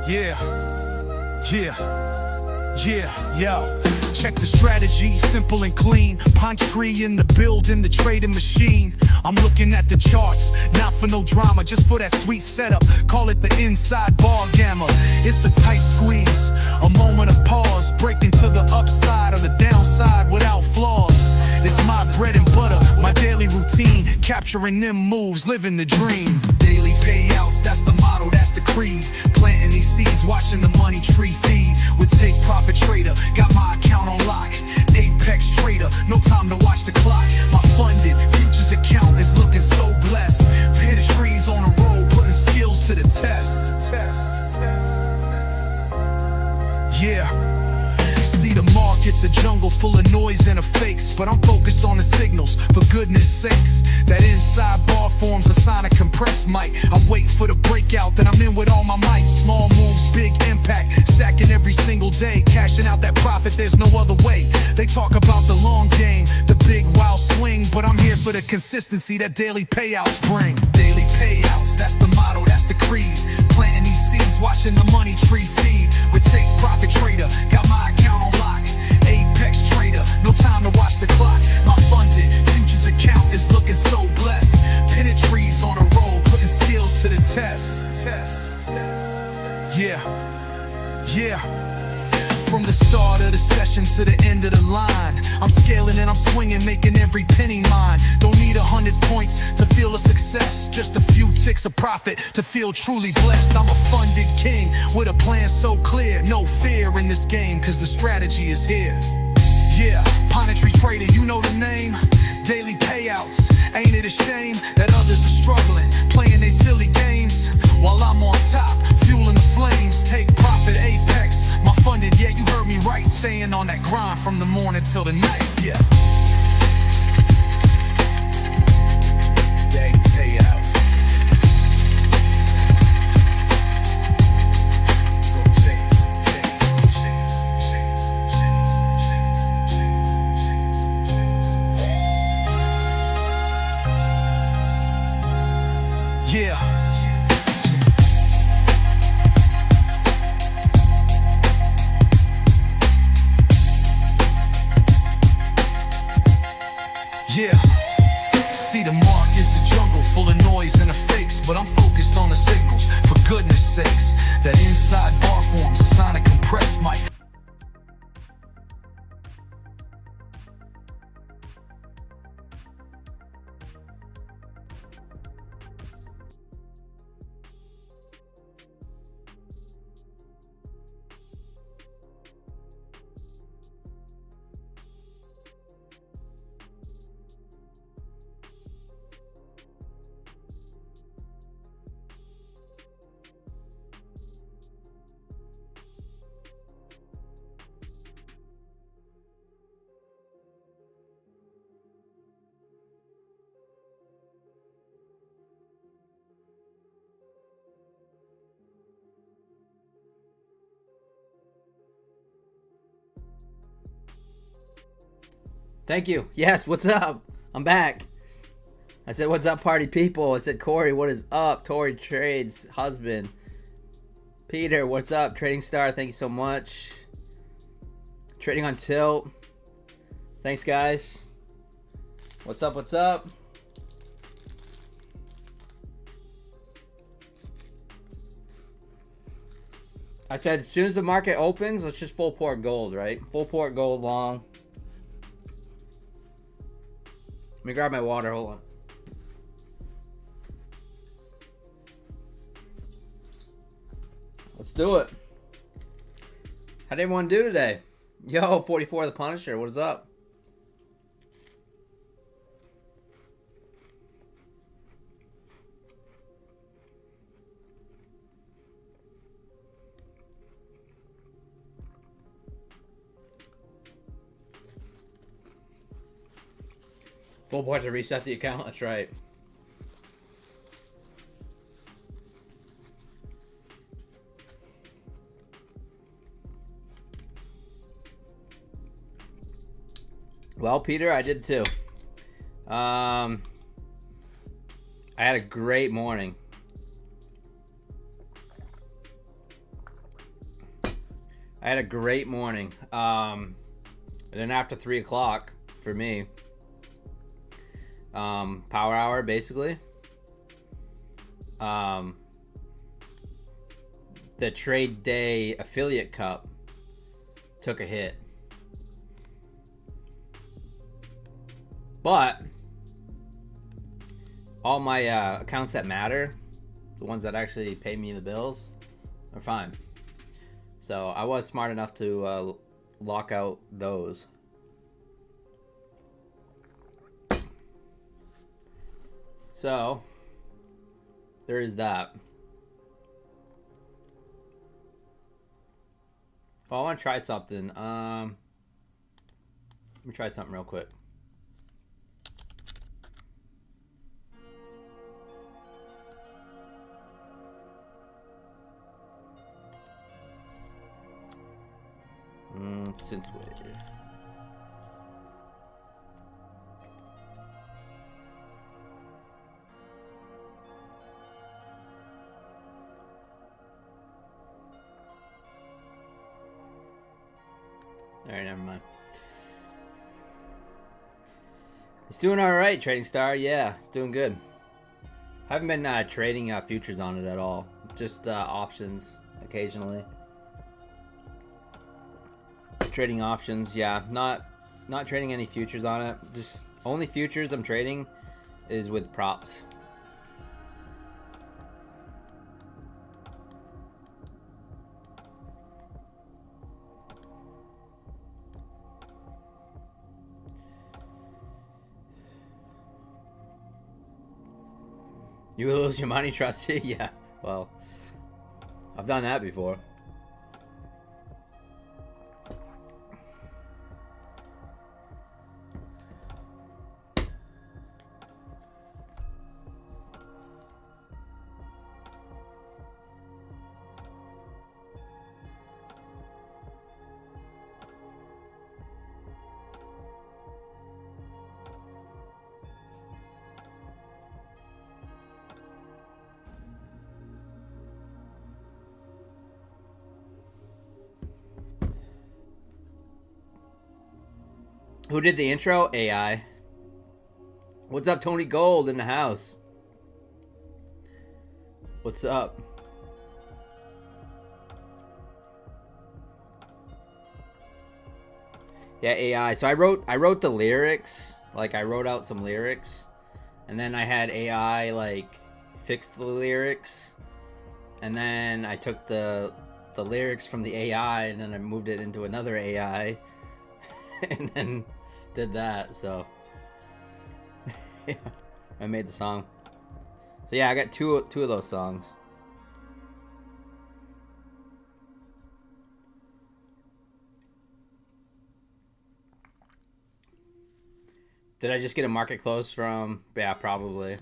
Yeah, yo. Check the strategy, simple and clean. Pine tree in the building, the trading machine. I'm looking at the charts, not for no drama, just for that sweet setup. Call it the inside bar gamma. It's a tight squeeze, a moment of pause, breaking to the upside or the downside without flaws. It's my bread and butter, my daily routine, capturing them moves, living the dream. Daily payouts, that's the motto, that's the creed. Planting these seeds, watching the money tree feed. With Take Profit Trader, got my account on lock. Apex Trader, no time to watch the clock. My funded futures account is looking so blessed. Pin trees on a roll, putting skills to the test. Yeah. See, the market's a jungle full of noise and of fakes, but I'm focused on the signals, for goodness sakes. That inside bar forms a sign of compressed mic. I wait for the breakout, then I'm in with all my might. Small moves, big impact, stacking every single day, cashing out that profit, there's no other way. They talk about the long game, the big wild swing, but I'm here for the consistency that daily payouts bring. Daily payouts, that's the motto, that's the creed. Planting these seeds, watching the money tree feed. With Take Profit Trader, got my account on lock. Apex Trader, no time to watch the clock. My funded futures account is looking so blessed. Pinning trees on a roll, putting skills to the test. Yeah. From the start of the session to the end of the line, I'm scaling and I'm swinging, making every penny mine. Don't need 100 points to feel a success, just a few ticks of profit to feel truly blessed. I'm a funded king with a plan so clear, no fear in this game, cause the strategy is here. Yeah, Monetary Trader, you know the name. Daily payouts, ain't it a shame that others are struggling, playing their silly games, while I'm on top, fueling the flames. Take Profit, Apex, my funded, yeah, you heard me right. Staying on that grind from the morning till the night, yeah. Daily payouts. Yeah. Yeah. See, the mark is a jungle full of noise and of fakes, but I'm focused on the signals, for goodness sakes. That inside bar forms a sign of compressed mic. Thank you. Yes, what's up? I'm back. I said, what's up, party people? I said, Corey, what is up? Tori Trades, husband. Peter, what's up? Trading Star, thank you so much. Trading on Tilt. Thanks, guys. What's up, what's up? I said, as soon as the market opens, let's just full port gold, right? Full port gold long. Let me grab my water, hold on. Let's do it. How did everyone do today? Yo, 44 the Punisher, what is up? Full port to reset the account, that's right. Well, Peter, I did too. I had a great morning. I had a great morning. And then after 3 o'clock for me, power hour basically. The trade day affiliate cup took a hit. But all my accounts that matter, the ones that actually pay me the bills, are fine. So I was smart enough to lock out those. So there is that. Oh, I want to try something. Let me try something real quick. Synthwave. Alright, never mind. It's doing alright, Trading Star. Yeah, it's doing good. Haven't been trading futures on it at all. Just options occasionally. Trading options, yeah. Not trading any futures on it. Just only futures I'm trading is with props. You will lose your money, trustee? Yeah, well, I've done that before. Who did the intro? AI. What's up, Tony Gold in the house? What's up? Yeah, AI. So I wrote the lyrics. Like I wrote out some lyrics, and then I had AI like fix the lyrics, and then I took the lyrics from the AI and then I moved it into another AI, and then did that. So yeah, I made the song. So yeah, I got two of those songs. Did I just get a market close from? Yeah, probably.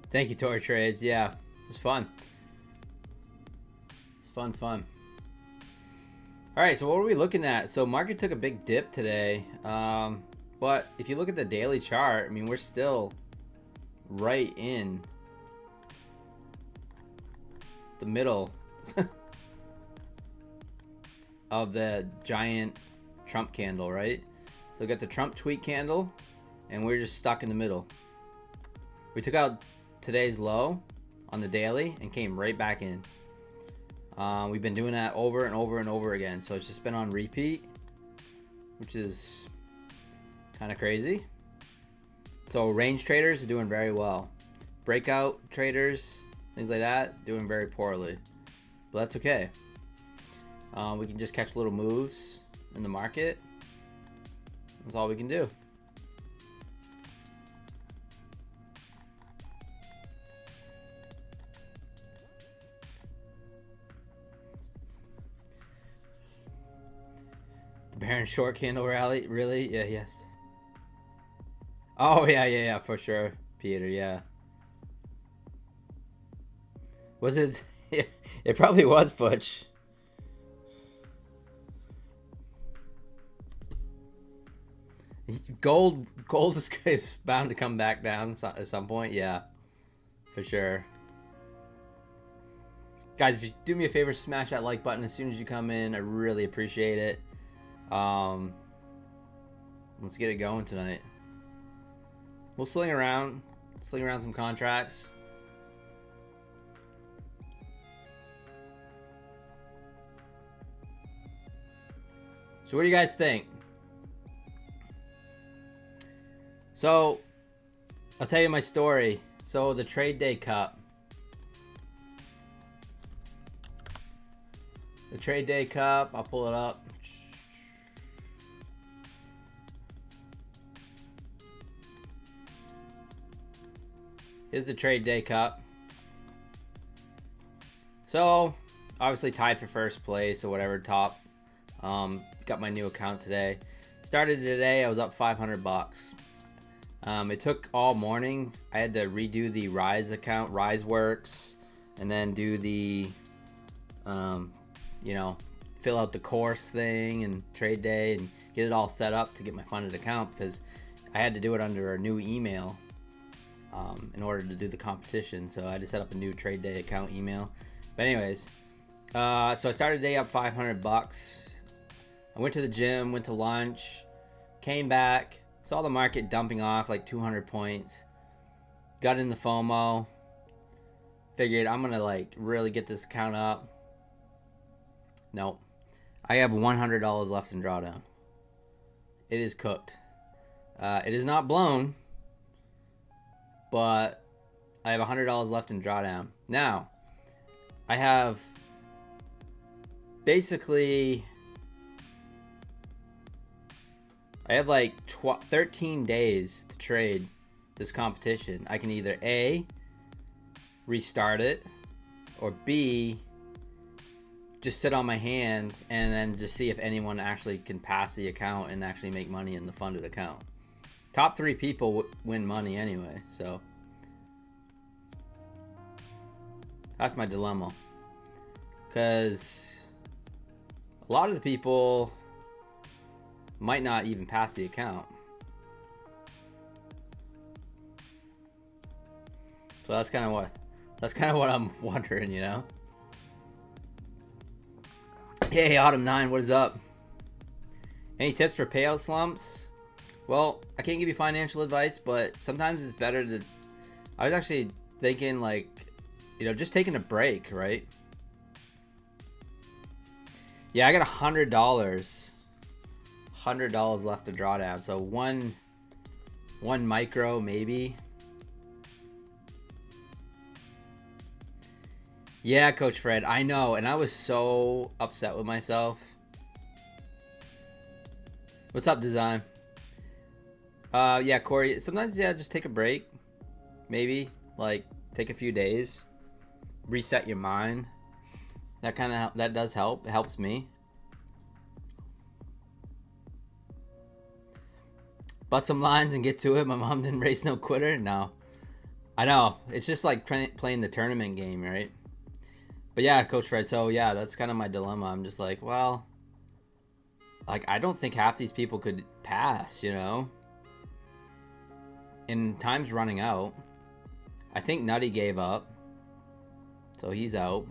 Thank you, Tory Trades. Yeah, it's fun. It's fun. All right, so what are we looking at? So market took a big dip today, but if you look at the daily chart, I mean, we're still right in the middle of the giant Trump candle, right? So we got the Trump tweet candle, and we're just stuck in the middle. We took out today's low on the daily and came right back in. We've been doing that over and over and over again, so it's just been on repeat, which is kind of crazy. So range traders are doing very well. Breakout traders, things like that, doing very poorly, but that's okay. We can just catch little moves in the market. That's all we can do. The Baron short candle rally, really? Yeah, yes. Oh yeah, for sure, Peter. Yeah. Was it? It probably was Butch. Gold is bound to come back down at some point. Yeah, for sure. Guys, if you do me a favor, smash that like button as soon as you come in. I really appreciate it. Let's get it going tonight. We'll sling around some contracts. So what do you guys think? So, I'll tell you my story. So, the Trade Day Cup. The Trade Day Cup, I'll pull it up. Here's the Trade Day Cup. So, obviously tied for first place or whatever, top. Got my new account today. Started today, I was up 500 bucks. It took all morning. I had to redo the Rise account, Rise Works, and then do the, you know, fill out the course thing and trade day and get it all set up to get my funded account, because I had to do it under a new email in order to do the competition. So I had to set up a new trade day account email. But anyways, so I started the day up 500 bucks. I went to the gym, went to lunch, came back, saw the market dumping off like 200 points, got in the FOMO, figured I'm gonna like really get this account up. Nope. I have $100 left in drawdown. It is cooked. It is not blown, but I have $100 left in drawdown. Now, I have basically, I have like 13 days to trade this competition. I can either A, restart it, or B, just sit on my hands and then just see if anyone actually can pass the account and actually make money in the funded account. Top 3 people win money anyway, so that's my dilemma. Because a lot of the people might not even pass the account. So that's kind of what I'm wondering, you know. Hey, Autumn 9, what is up? Any tips for payout slumps? Well, I can't give you financial advice, but sometimes it's better to, I was actually thinking like, you know, just taking a break, right? Yeah, I got $100 left to draw down. So one micro maybe. Yeah, Coach Fred, I know, and I was so upset with myself. What's up, Design? Yeah, Corey, sometimes, yeah, just take a break. Maybe, like, take a few days. Reset your mind. That does help. It helps me. Bust some lines and get to it. My mom didn't raise no quitter. No. I know. It's just like playing the tournament game, right? But yeah, Coach Fred, so yeah, that's kind of my dilemma. I'm just like, well, like, I don't think half these people could pass, you know? And time's running out. I think Nutty gave up. So he's out.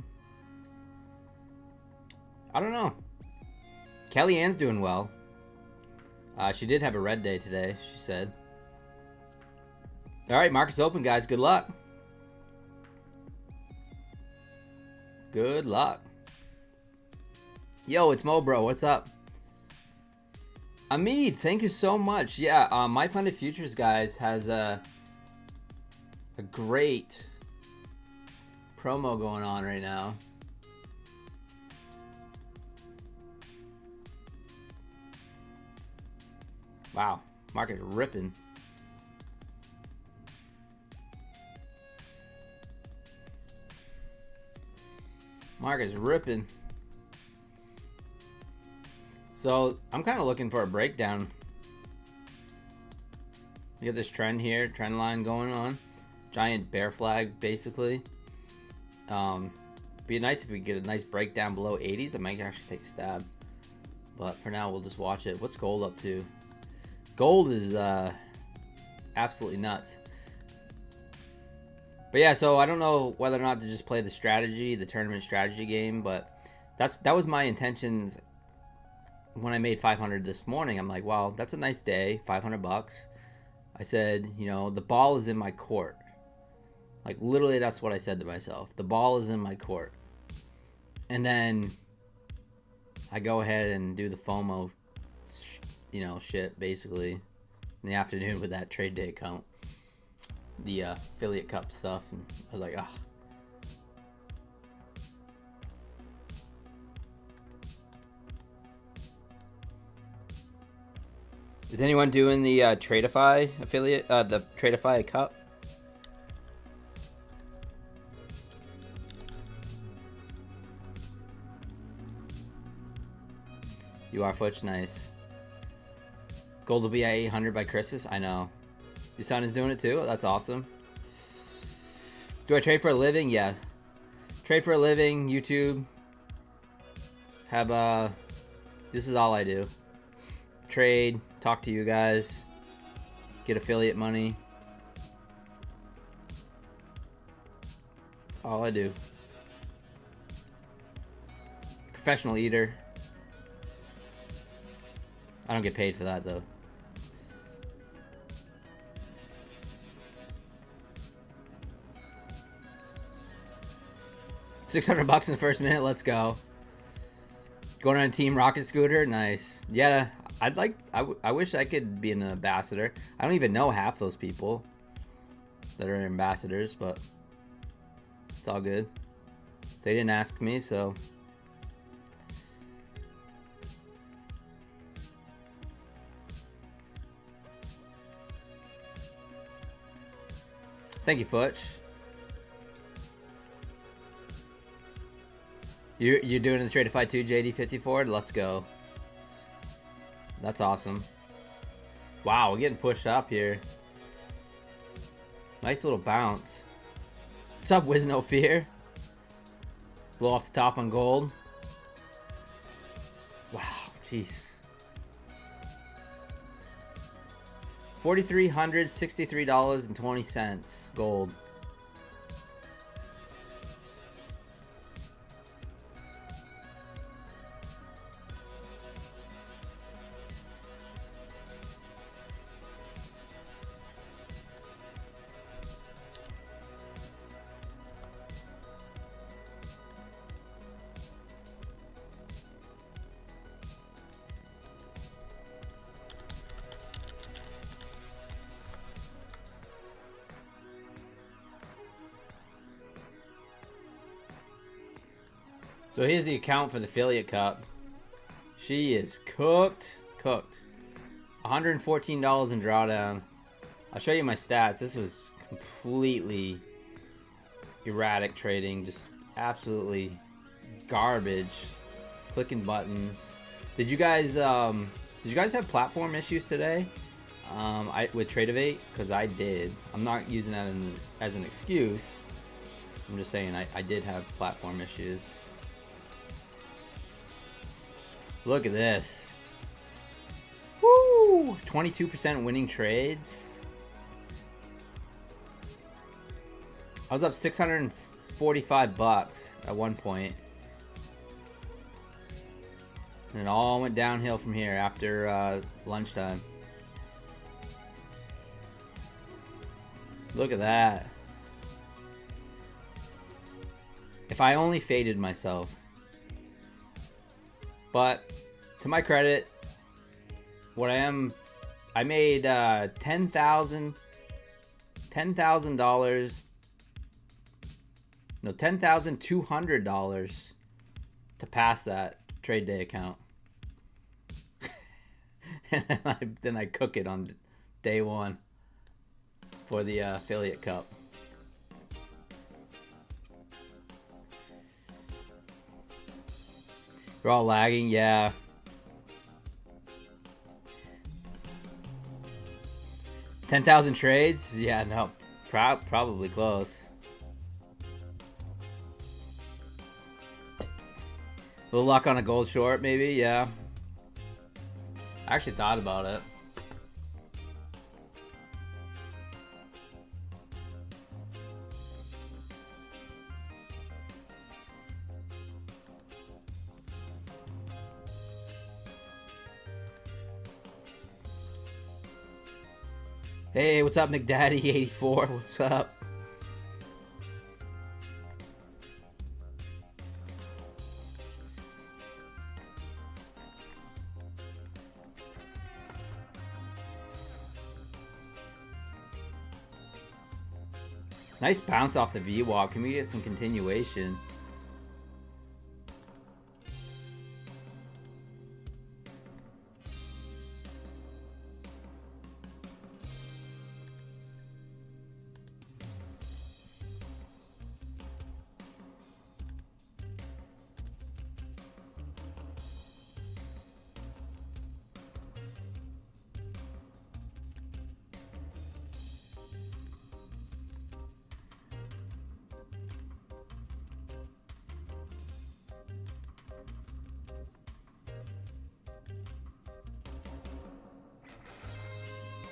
I don't know. Kellyanne's doing well. She did have a red day today, she said. All right, market's open, guys. Good luck. Good luck. Yo, it's Mo Bro. What's up? Amid, thank you so much. Yeah, My Funded Futures, guys, has a great promo going on right now. Wow, market ripping. Market's ripping. So I'm kind of looking for a breakdown. You got this trend here, trend line going on. Giant bear flag, basically. Be nice if we get a nice breakdown below 80s. I might actually take a stab. But for now, we'll just watch it. What's gold up to? Gold is absolutely nuts. But yeah, so I don't know whether or not to just play the strategy, the tournament strategy game, but that was my intentions when I made 500 this morning. I'm like, wow, that's a nice day, 500 bucks. I said, you know, the ball is in my court. Like, literally, that's what I said to myself. The ball is in my court. And then I go ahead and do the FOMO, you know, shit, basically, in the afternoon with that trade day account. The affiliate cup stuff. And I was like, ah. Is anyone doing the Tradeify affiliate, the Tradeify cup? You are Futch, nice. Gold will be at 800 by Christmas. I know. Your son is doing it too. That's awesome. Do I trade for a living? Yeah. Trade for a living. YouTube. Have this is all I do. Trade. Talk to you guys. Get affiliate money. That's all I do. Professional eater. I don't get paid for that though. $600 in the first minute. Let's go. Going on a team rocket scooter. Nice. Yeah, I'd like. I wish I could be an ambassador. I don't even know half those people that are ambassadors, but it's all good. They didn't ask me, so. Thank you, Futch. You're doing the Tradeify 2 JD54? Let's go. That's awesome. Wow, we're getting pushed up here. Nice little bounce. What's up, Wiz No Fear? Blow off the top on gold. Wow, jeez. $4,363.20 gold. So here's the account for the affiliate cup. She is cooked. $114 in drawdown. I'll show you my stats. This was completely erratic trading, just absolutely garbage. Clicking buttons. Did you guys have platform issues today? With Tradeivate? Because I did. I'm not using that as an excuse. I'm just saying I did have platform issues. Look at this. Woo! 22% winning trades. I was up $645 at one point. And it all went downhill from here after lunchtime. Look at that. If I only faded myself. But to my credit, I made $10,200 to pass that trade day account. And then I cook it on day one for the affiliate cup. We're all lagging, yeah. 10,000 trades? Yeah, no, probably close. little luck on a gold short, maybe. Yeah. I actually thought about it. Hey, what's up, McDaddy84? What's up? Nice bounce off the V-walk. Can we get some continuation?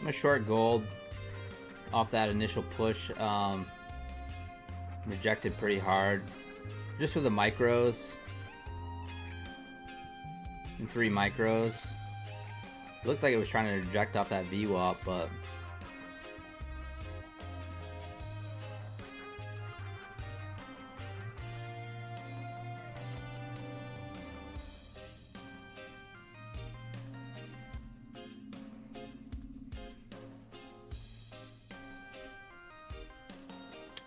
I'm a short gold off that initial push. Rejected pretty hard. Just with the micros. And 3 micros. It looked like it was trying to reject off that VWAP, but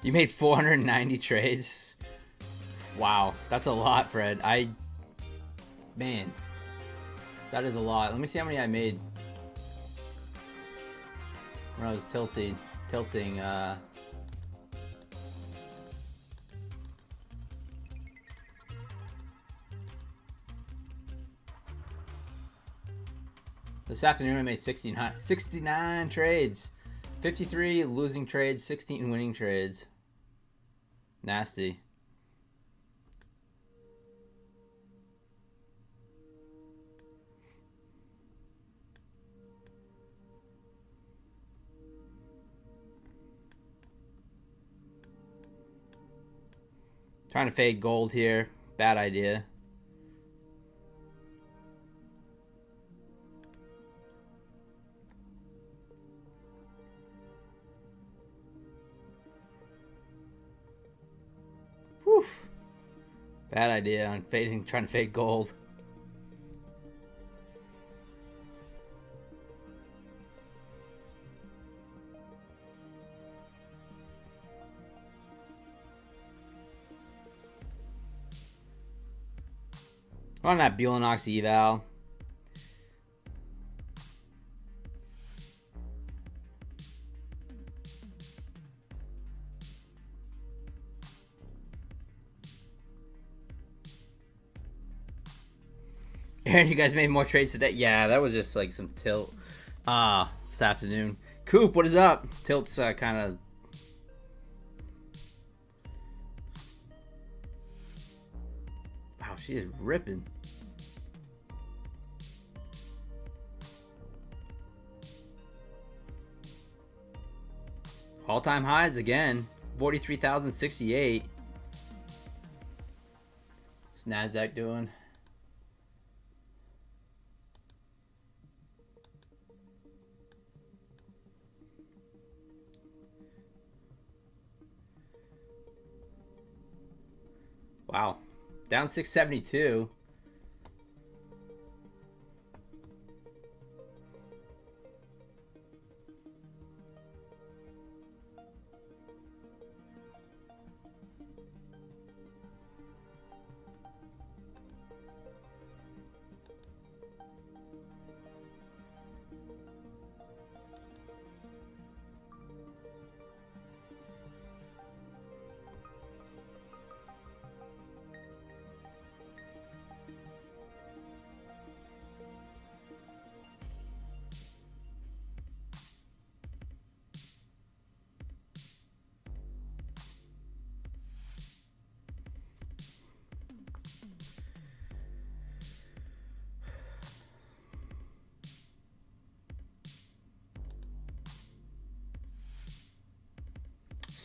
you made 490 trades. Wow, that's a lot, Fred. Man, that is a lot. Let me see how many I made when I was tilting. This afternoon I made 69 trades. 53 losing trades, 16 winning trades. Nasty. Trying to fade gold here. Bad idea. Whew. Bad idea on trying to fade gold. On that Buellanox eval. Aaron, you guys made more trades today? Yeah, that was just like some tilt this afternoon. Coop, what is up? Tilt's kind of... Wow, she is ripping. All-time highs again. 43,068. What's NASDAQ doing? Wow. Down 672.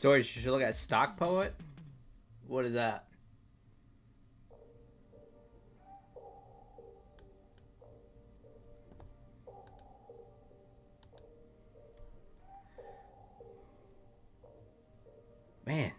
Storage, you should look at Stock Poet. What is that? Man.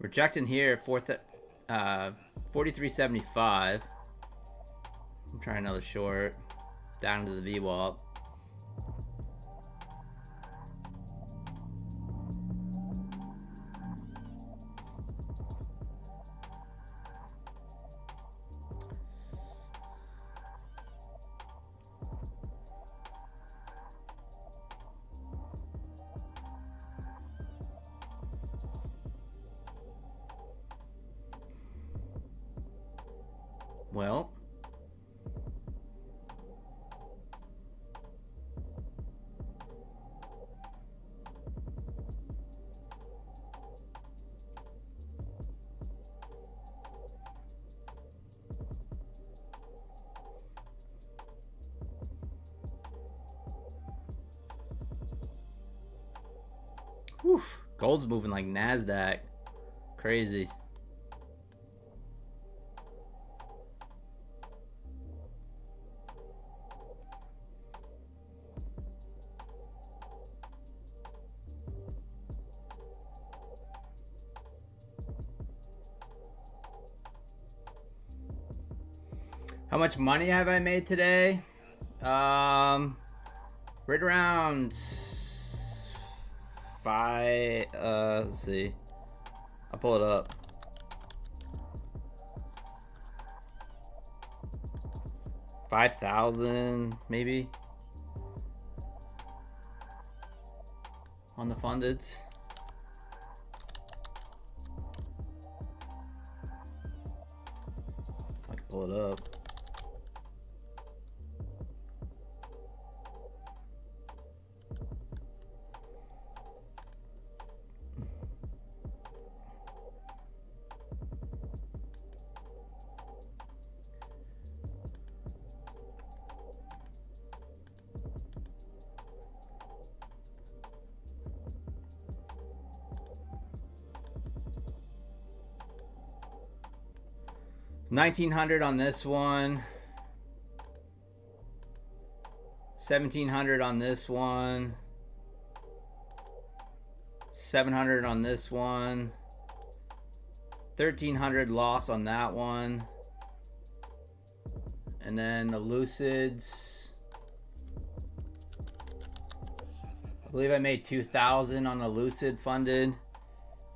Rejecting here, 43.75. I'm trying another short. Down to the VWAP. Well, whew, gold's moving like NASDAQ. Crazy. How much money have I made today? Right around five. Let's see. I'll pull it up. $5,000 maybe on the fundeds. I can pull it up. $1,900 on this one. $1,700 on this one. $700 on this one. $1,300 loss on that one. And then the Lucids. I believe I made $2,000 on the Lucid funded.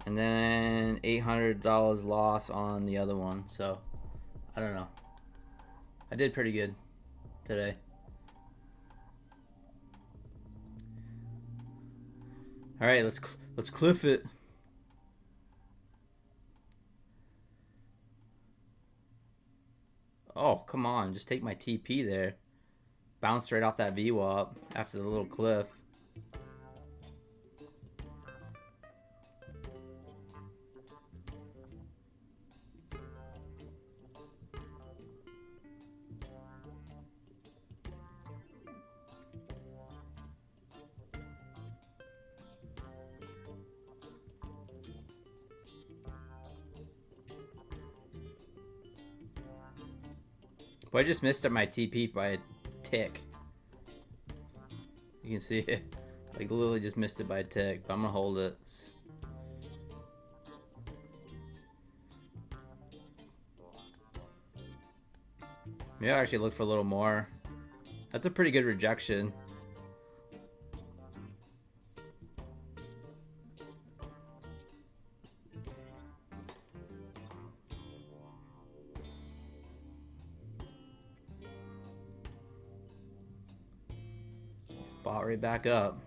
And then $800 loss on the other one. So I don't know. I did pretty good today. All right, let's cliff it. Oh, come on. Just take my TP there. Bounced right off that VWAP after the little cliff. But I just missed up my TP by a tick. You can see it. Like literally just missed it by a tick. But I'm gonna hold it. Maybe I'll actually look for a little more. That's a pretty good rejection. Spot right back up.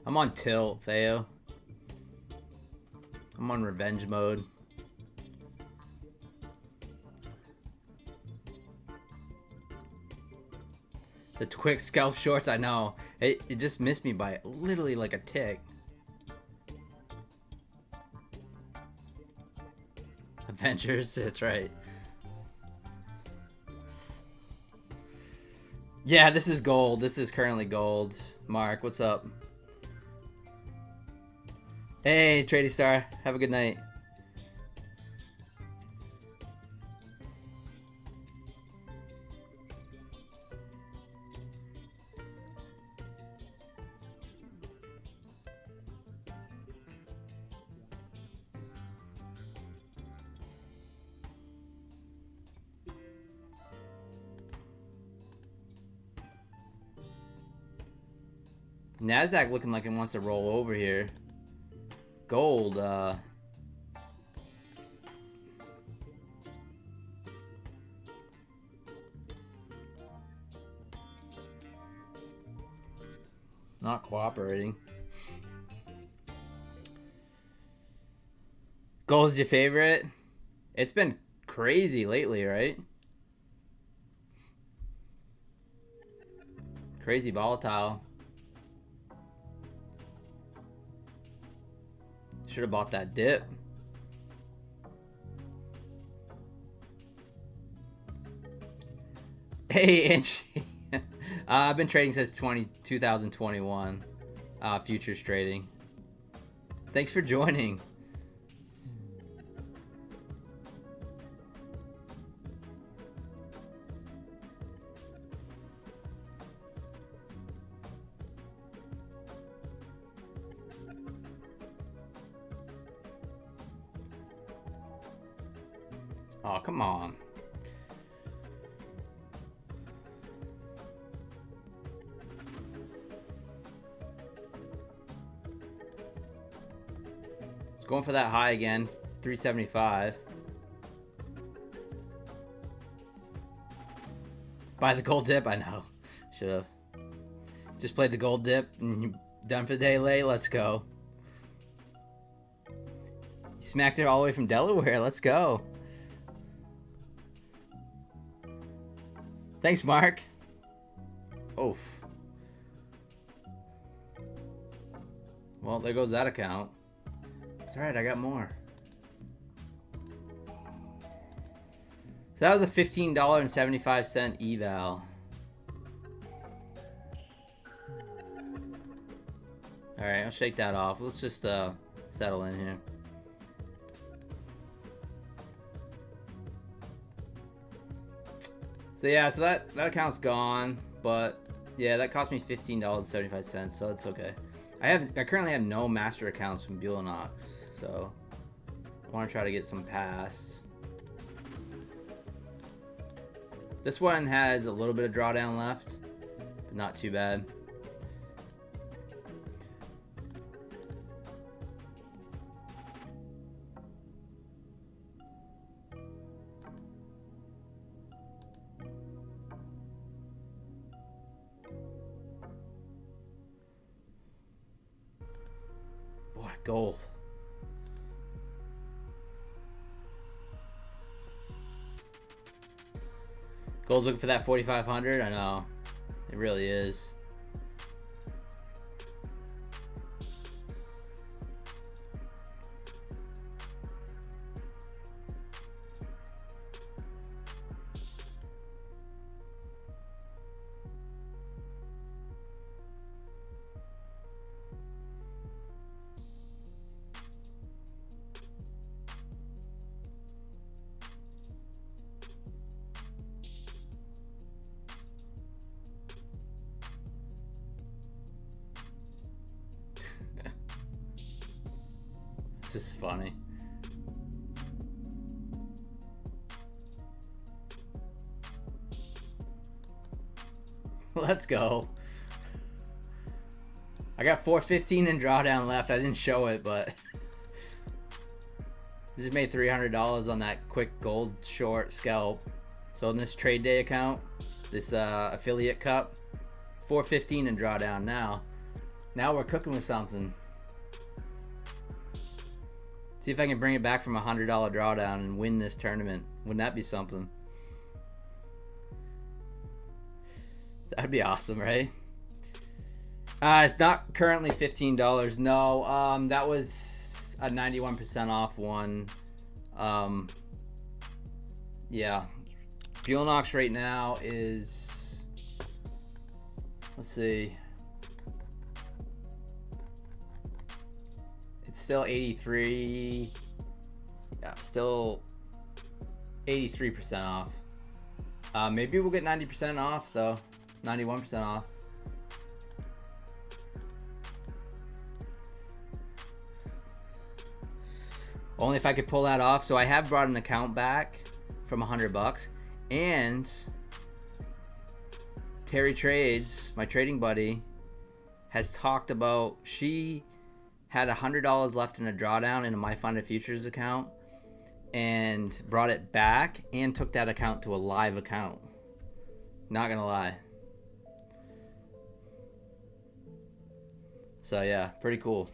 I'm on tilt, Theo. I'm on revenge mode. The quick scalp shorts, I know. It just missed me by literally like a tick. Avengers, that's right. Yeah, this is gold. This is currently gold. Mark, what's up? Hey, Trading Star. Have a good night. NASDAQ looking like it wants to roll over here. Gold, not cooperating. Gold's your favorite? It's been crazy lately, right? Crazy volatile. Should have bought that dip. Hey, Angie. I've been trading since 2021. Futures trading. Thanks for joining. Oh, come on. It's going for that high again, 375. Buy the gold dip, I know. Should have. Just played the gold dip and done for the day late. Let's go. You smacked it all the way from Delaware. Let's go. Thanks, Mark. Oof. Well, there goes that account. It's alright, I got more. So that was a $15.75 eval. Alright, I'll shake that off. Let's just settle in here. So yeah, so that account's gone, but yeah, that cost me $15.75, so it's okay. I currently have no master accounts from Buell & Ox, so I want to try to get some pass. This one has a little bit of drawdown left, but not too bad. Gold. Gold's looking for that 4,500. I know. It really is. This is funny. Let's go. I got 415 in drawdown left. I didn't show it, but I just made $300 on that quick gold short scalp. So in this trade day account, this affiliate cup, 415 in drawdown now. Now we're cooking with something. See if I can bring it back from a $100 drawdown and win this tournament. Wouldn't that be something? That'd be awesome, right? It's not currently $15. No, that was a 91% off one. Yeah. Fuelnox right now is, let's see. It's still 83. Yeah, still 83% off. Maybe we'll get 90% off though. 91% off. Only if I could pull that off. So I have brought an account back from $100, and Terry Trades, my trading buddy, has talked about she had $100 left in a drawdown in a My Funded Futures account and brought it back and took that account to a live account. Not gonna lie. So yeah, pretty cool.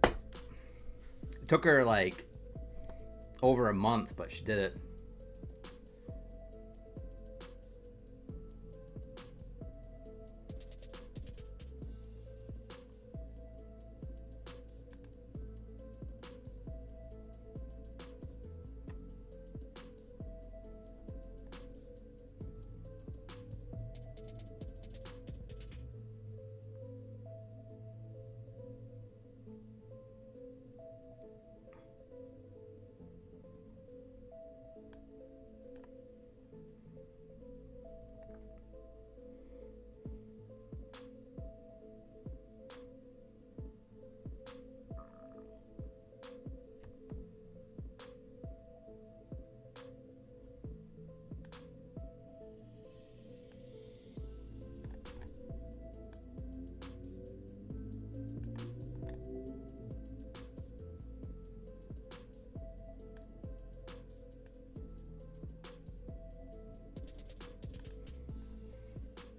It took her like over a month, but she did it.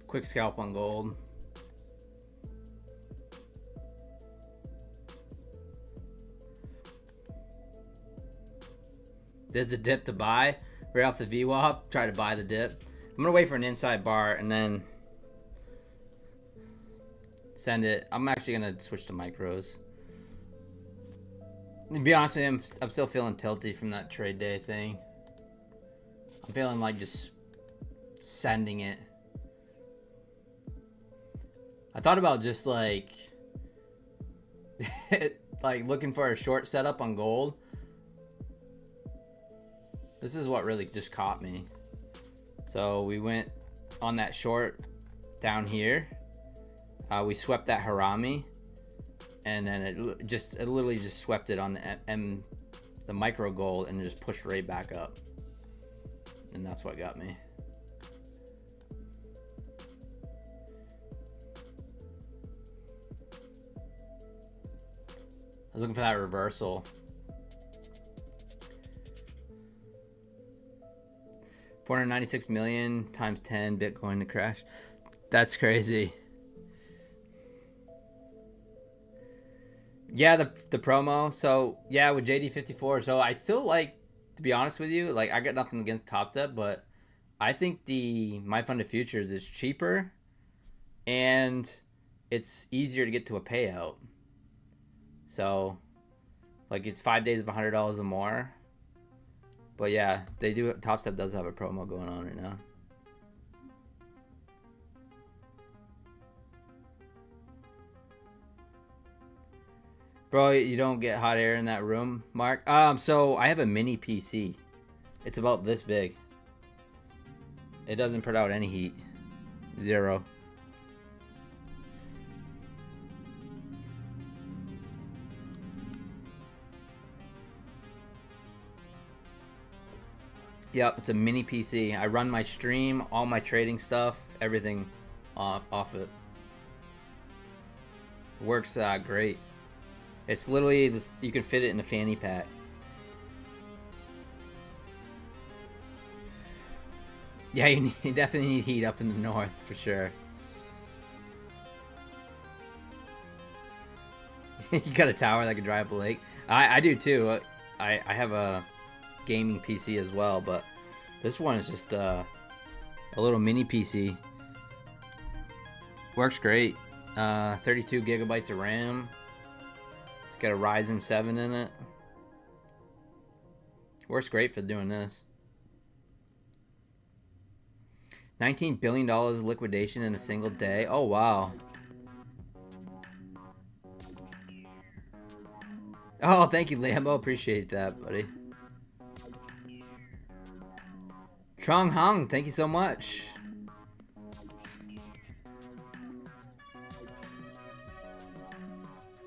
Quick scalp on gold. There's a dip to buy right off the VWAP. Try to buy the dip. I'm gonna wait for an inside bar and then send it. I'm actually gonna switch to micros. To be honest with you, I'm still feeling tilty from that trade day thing. I'm feeling like just sending it. I thought about just like like looking for a short setup on gold. This is what really just caught me. So we went on that short down here. We swept that Harami, and then it literally just swept it on the micro gold and just pushed right back up. And that's what got me. I was looking for that reversal. $496 million times 10 Bitcoin to crash. That's crazy. Yeah, the promo. So yeah, with JD54. So I still like, to be honest with you, like I got nothing against Top Step, but I think the My Funded Futures is cheaper and it's easier to get to a payout. So, like, it's 5 days of $100 or more. But yeah, they do. Top Step does have a promo going on right now. Bro, you don't get hot air in that room, Mark? So I have a mini PC. It's about this big. It doesn't put out any heat. Zero. Yep, it's a mini PC. I run my stream, all my trading stuff, everything off it. Works great. It's literally this. You can fit it in a fanny pack. Yeah, you definitely need heat up in the north for sure. You got a tower that can dry up a lake. I do too. I have a gaming PC as well, but this one is just A little mini PC. Works great. 32 gigabytes of RAM. It's got a Ryzen 7 in it. Works great for doing this. $19 billion liquidation in a single day. Oh, wow. Oh, thank you, Lambo. Appreciate that, buddy. Trong Hong, thank you so much.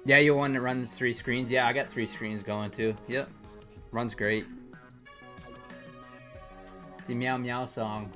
Yeah, you want to run 3 screens? Yeah, I got 3 screens going too. Yep. Runs great. It's the Meow Meow song.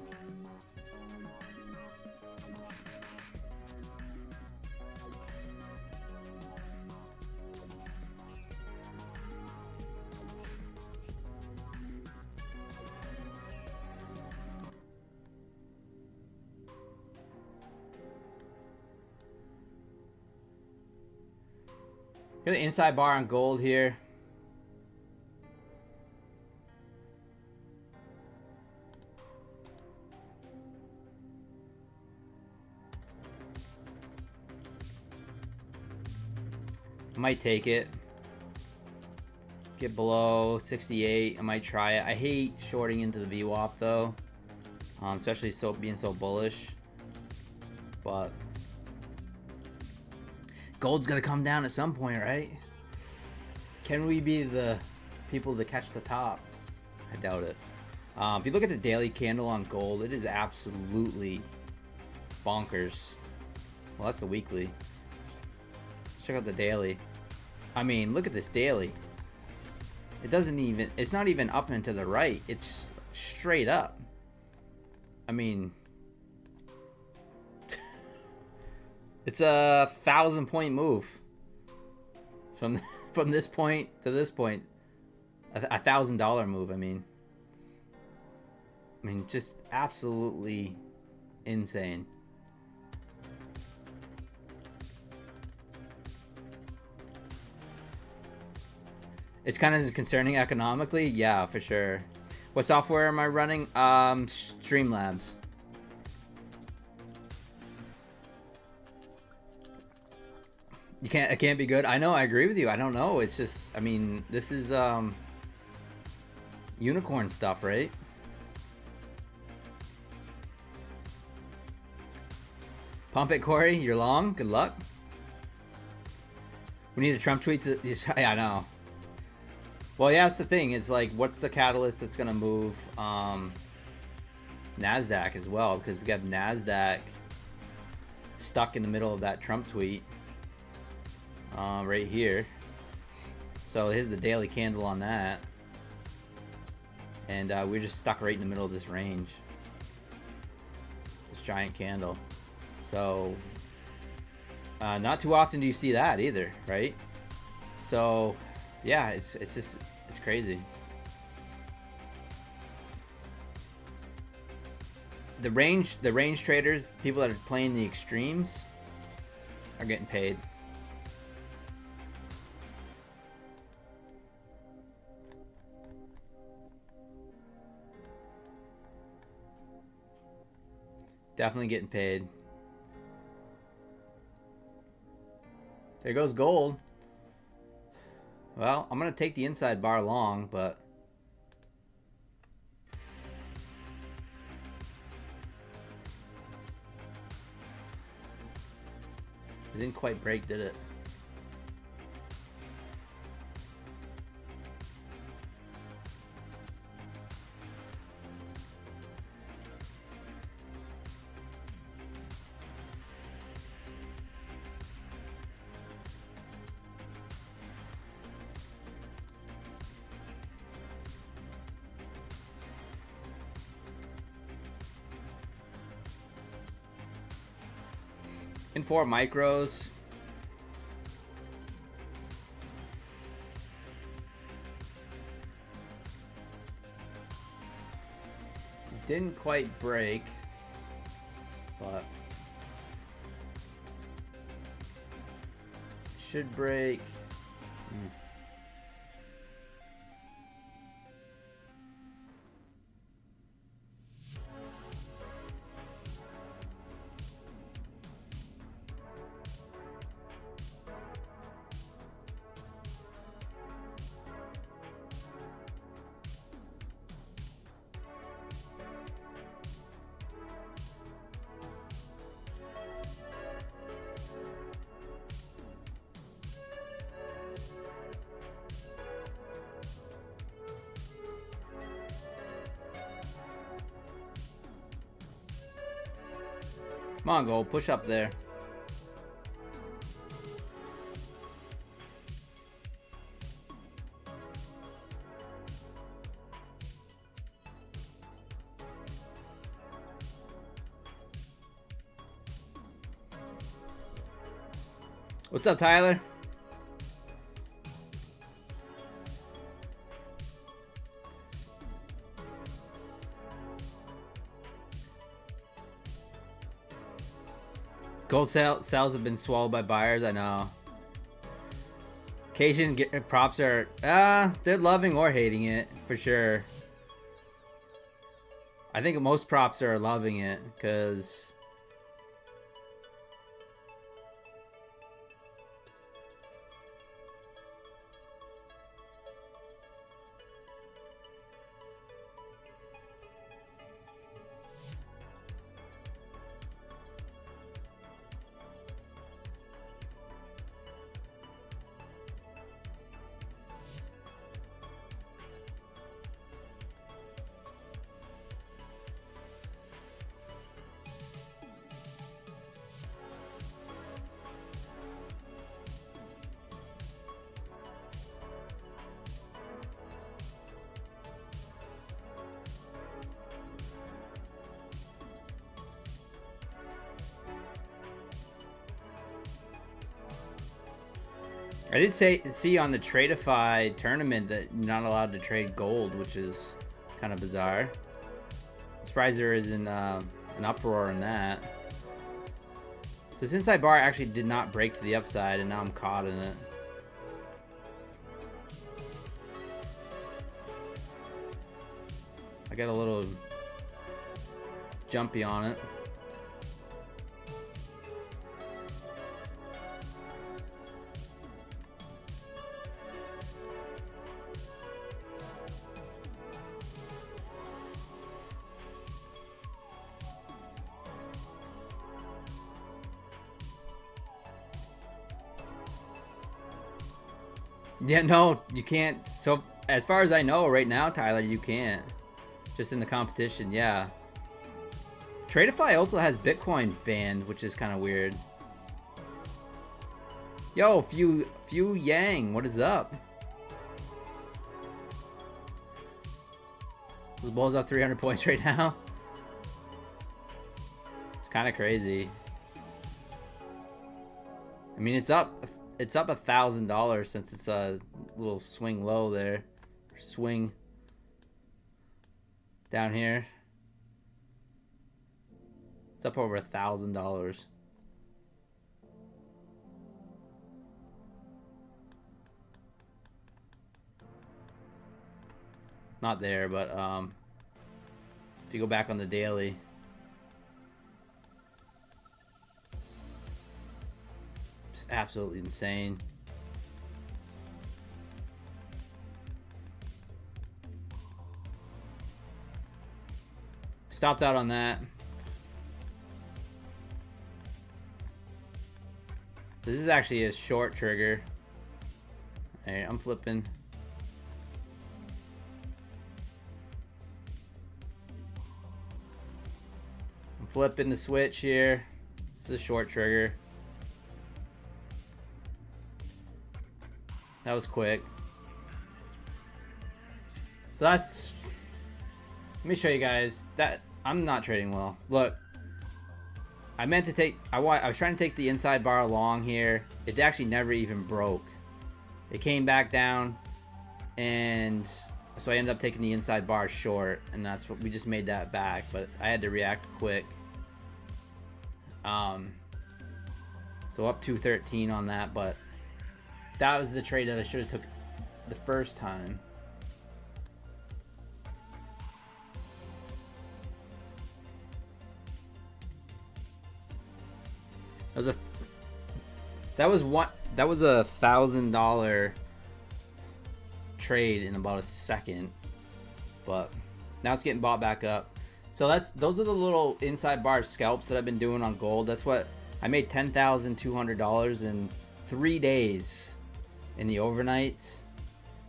Got an inside bar on gold here. Might take it. Get below 68. I might try it. I hate shorting into the VWAP though, especially being so bullish. But gold's gonna come down at some point, right? Can we be the people to catch the top? I doubt it. If you look at the daily candle on gold, it is absolutely bonkers. Well, that's the weekly. Let's check out the daily. I mean, look at this daily. It doesn't even, it's not even up and to the right. It's straight up. I mean, it's a 1,000-point move from this point to this point. $1,000 move. I mean, just absolutely insane. It's kind of concerning economically, yeah, for sure. What software am I running? Streamlabs. It can't be good. I know, I agree with you. I don't know. It's just, I mean, this is unicorn stuff, right? Pump it, Corey. You're long. Good luck. We need a Trump tweet to. Yeah, I know. Well, yeah, that's the thing. Is like, what's the catalyst that's gonna move NASDAQ as well? Because we got NASDAQ stuck in the middle of that Trump tweet. Right here. So here's the daily candle on that, and we're just stuck right in the middle of this range, this giant candle. So not too often do you see that either, right? So yeah, it's crazy. The range traders, people that are playing the extremes, are getting paid. Definitely getting paid. There goes gold. Well, I'm going to take the inside bar long, but it didn't quite break, did it? In 4 micros. Didn't quite break, but should break. Come on, gold. Push up there. What's up, Tyler? Gold sales have been swallowed by buyers. I know. Cajun props are they're loving or hating it for sure. I think most props are loving it because I did see on the Tradeify tournament that you're not allowed to trade gold, which is kind of bizarre. I'm surprised there isn't an uproar in that. So this inside bar actually did not break to the upside, and now I'm caught in it. I got a little jumpy on it. Yeah, no, you can't. So, as far as I know right now, Tyler, you can't. Just in the competition, yeah. Tradeify also has Bitcoin banned, which is kind of weird. Yo, Few Yang, what is up? This blows up 300 points right now. It's kind of crazy. I mean, it's up $1,000 since it's a little swing low there. Swing down here. It's up over $1,000. Not there, but if you go back on the daily, it's absolutely insane. Stopped out on that. This is actually a short trigger. Hey, I'm flipping. I'm flipping the switch here. It's a short trigger. That was quick. So that's... Let me show you guys that I'm not trading well. Look, I meant to take... I was trying to take the inside bar along here. It actually never even broke. It came back down, and so I ended up taking the inside bar short, and that's what we just made that back. But I had to react quick. So up 213 on that, but that was the trade that I should have took the first time. That was a $1,000 trade in about a second, but now it's getting bought back up. So those are the little inside bar scalps that I've been doing on gold. That's what I made $10,200 in 3 days in the overnights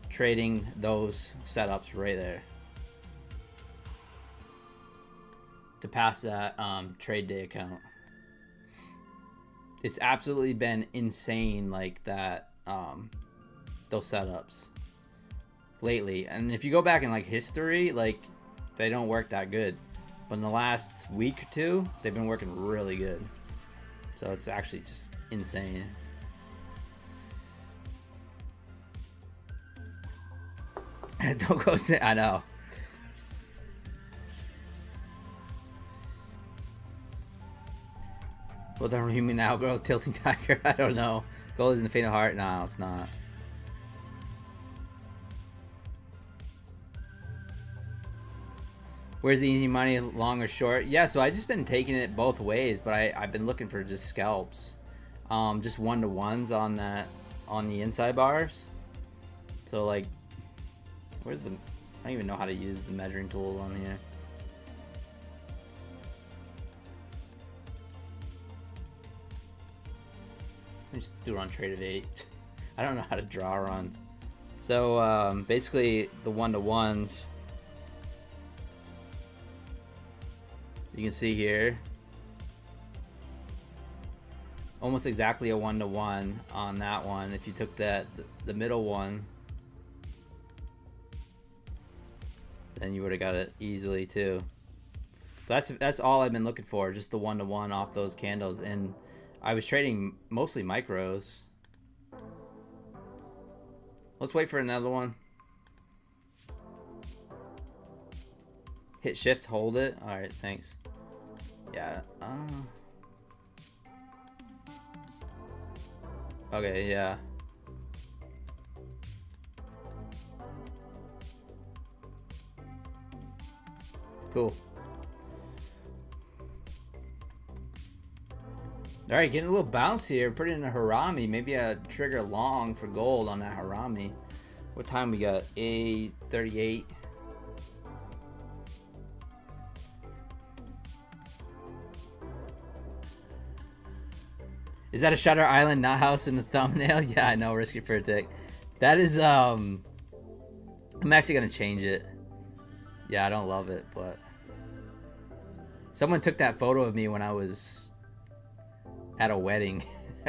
trading those setups right there to pass that trade day account. it's absolutely been insane, like that, those setups lately. And if you go back in like history, like they don't work that good, but in the last week or two they've been working really good, so it's actually just insane. Don't go I know. Well, the human outgrow tilting tiger. I don't know. Gold is in the faint of heart. No, it's not. Where's the easy money, long or short? Yeah, so I just been taking it both ways, but I've been looking for just scalps, just 1-to-1s on the inside bars. So like, where's the? I don't even know how to use the measuring tool on here. Just do it on trade of 8. I don't know how to draw run. So basically the 1-to-1s, you can see here almost exactly a 1-to-1 on that one. If you took the middle one, then you would have got it easily too. But that's all I've been looking for, just the 1-to-1 off those candles. And I was trading mostly micros. Let's wait for another one. Hit shift, hold it. All right, thanks. Yeah. Okay, yeah. Cool. All right, getting a little bounce here. Put it in a harami. Maybe a trigger long for gold on that harami. What time we got? 8:38. Is that a Shutter Island not house in the thumbnail? Yeah, I know. Risky for a tick. That is I'm actually gonna change it. Yeah, I don't love it, but someone took that photo of me when I was at a wedding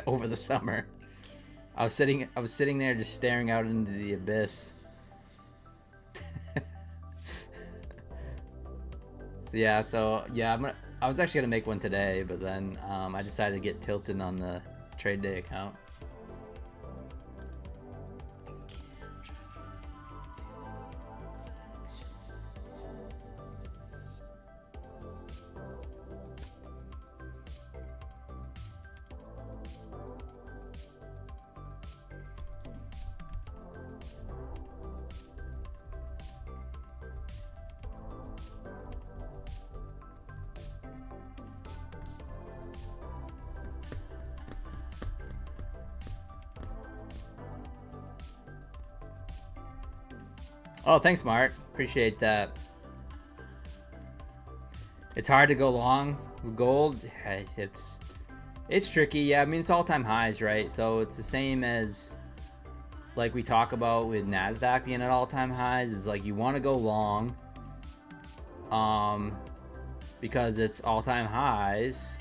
over the summer. I was sitting there just staring out into the abyss. So I was actually gonna make one today, but then I decided to get tilted on the trade day account. Oh, thanks, Mark. Appreciate that. It's hard to go long with gold. It's tricky. Yeah, I mean, it's all-time highs, right? So it's the same as like we talk about with NASDAQ being at all-time highs. Is like you want to go long because it's all-time highs,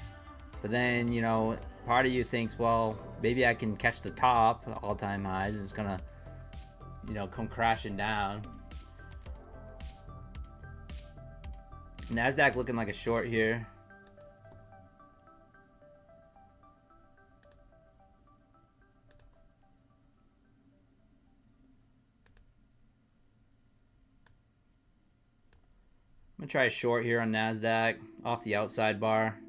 but then, you know, part of you thinks, well, maybe I can catch the top all-time highs. It's gonna, you know, come crashing down. NASDAQ looking like a short here. I'm gonna try a short here on NASDAQ off the outside bar.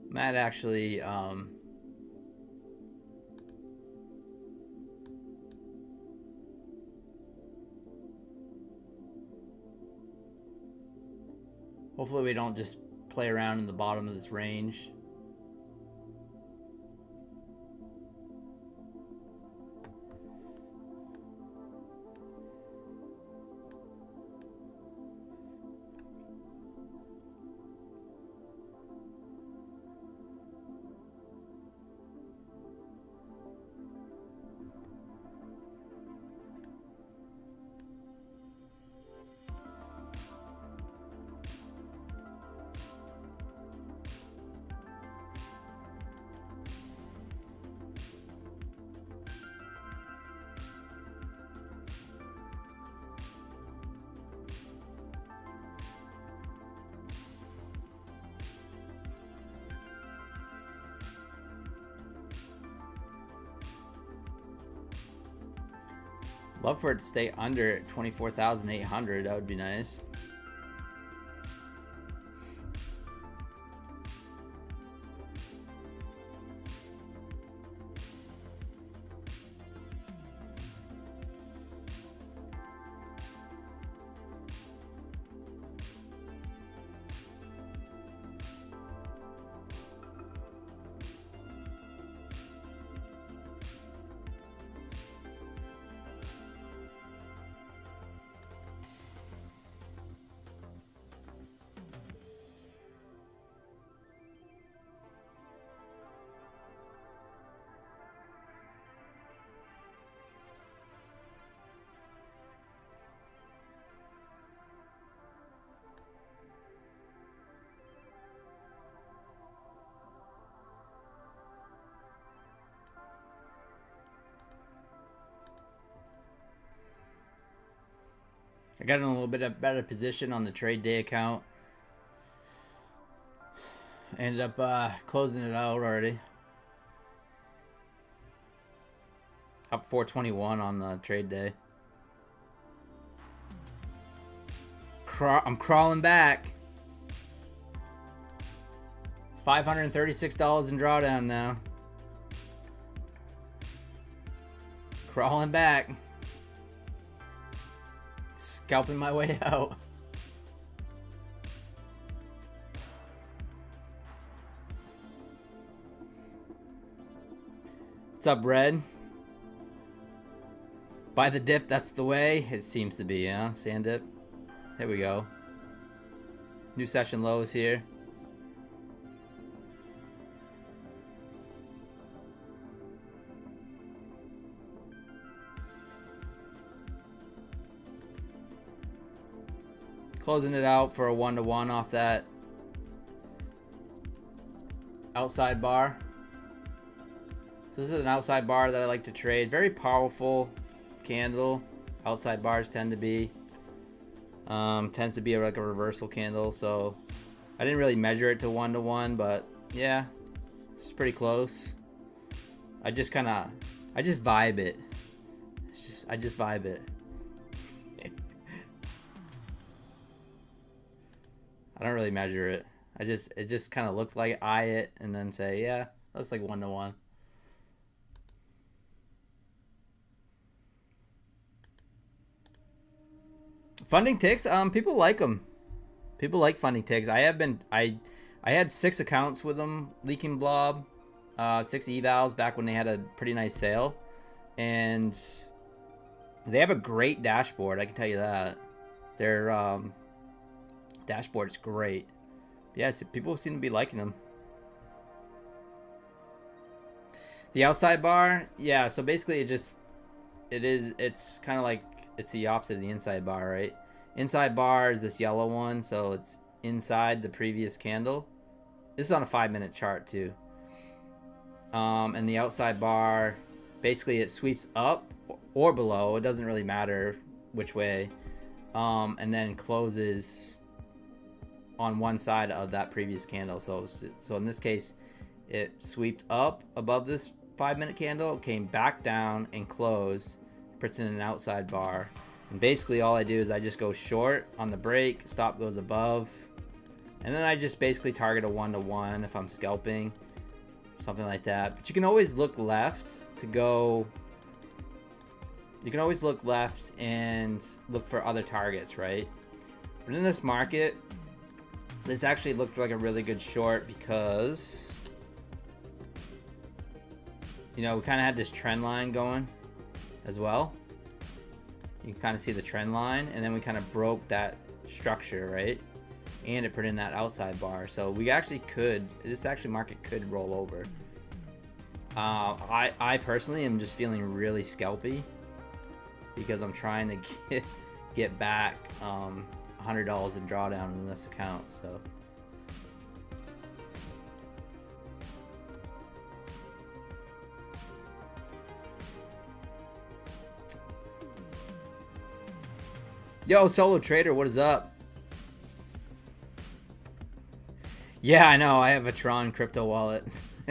Might actually hopefully we don't just play around in the bottom of this range. Love for it to stay under 24,800. That would be nice. I got in a little bit of better position on the trade day account. Ended up closing it out already. Up 421 on the trade day. I'm crawling back. $536 in drawdown now. Crawling back. Scalping my way out. What's up, Red? Buy the dip, that's the way. It seems to be, yeah. Sand dip. Here we go. New session lows here. Closing it out for a 1-to-1 off that outside bar. So this is an outside bar that I like to trade. Very powerful candle. Outside bars tend to be. Tends to be like a reversal candle. So I didn't really measure it to 1-to-1, but yeah, it's pretty close. I just vibe it. I just vibe it. I don't really measure it. It just kind of looked like eye it and then say, yeah, looks like 1-to-1. Funding ticks, people like them. People like funding ticks. I had 6 accounts with them, Leaking Blob, 6 evals back when they had a pretty nice sale, and they have a great dashboard. I can tell you that. Their dashboard is great. Yes, people seem to be liking them. The outside bar, yeah. So basically, it's kind of like it's the opposite of the inside bar, right? Inside bar is this yellow one, so it's inside the previous candle. This is on a 5-minute chart too. And the outside bar, basically it sweeps up or below. It doesn't really matter which way. And then closes on one side of that previous candle. So in this case, it swept up above this 5-minute candle, came back down and closed, puts in an outside bar. And basically all I do is I just go short on the break, stop goes above, and then I just basically target a 1-to-1 if I'm scalping, something like that. But you can always look left to go. You can always look left and look for other targets, right? But in this market, this actually looked like a really good short because, you know, we kind of had this trend line going as well. You can kind of see the trend line, and then we kind of broke that structure, right? And it put in that outside bar. So we actually could, this actually market could roll over. I personally am just feeling really scalpy because I'm trying to get back $100 in drawdown in this account. So yo, solo trader, what is up? Yeah, I know. I have a Tron crypto wallet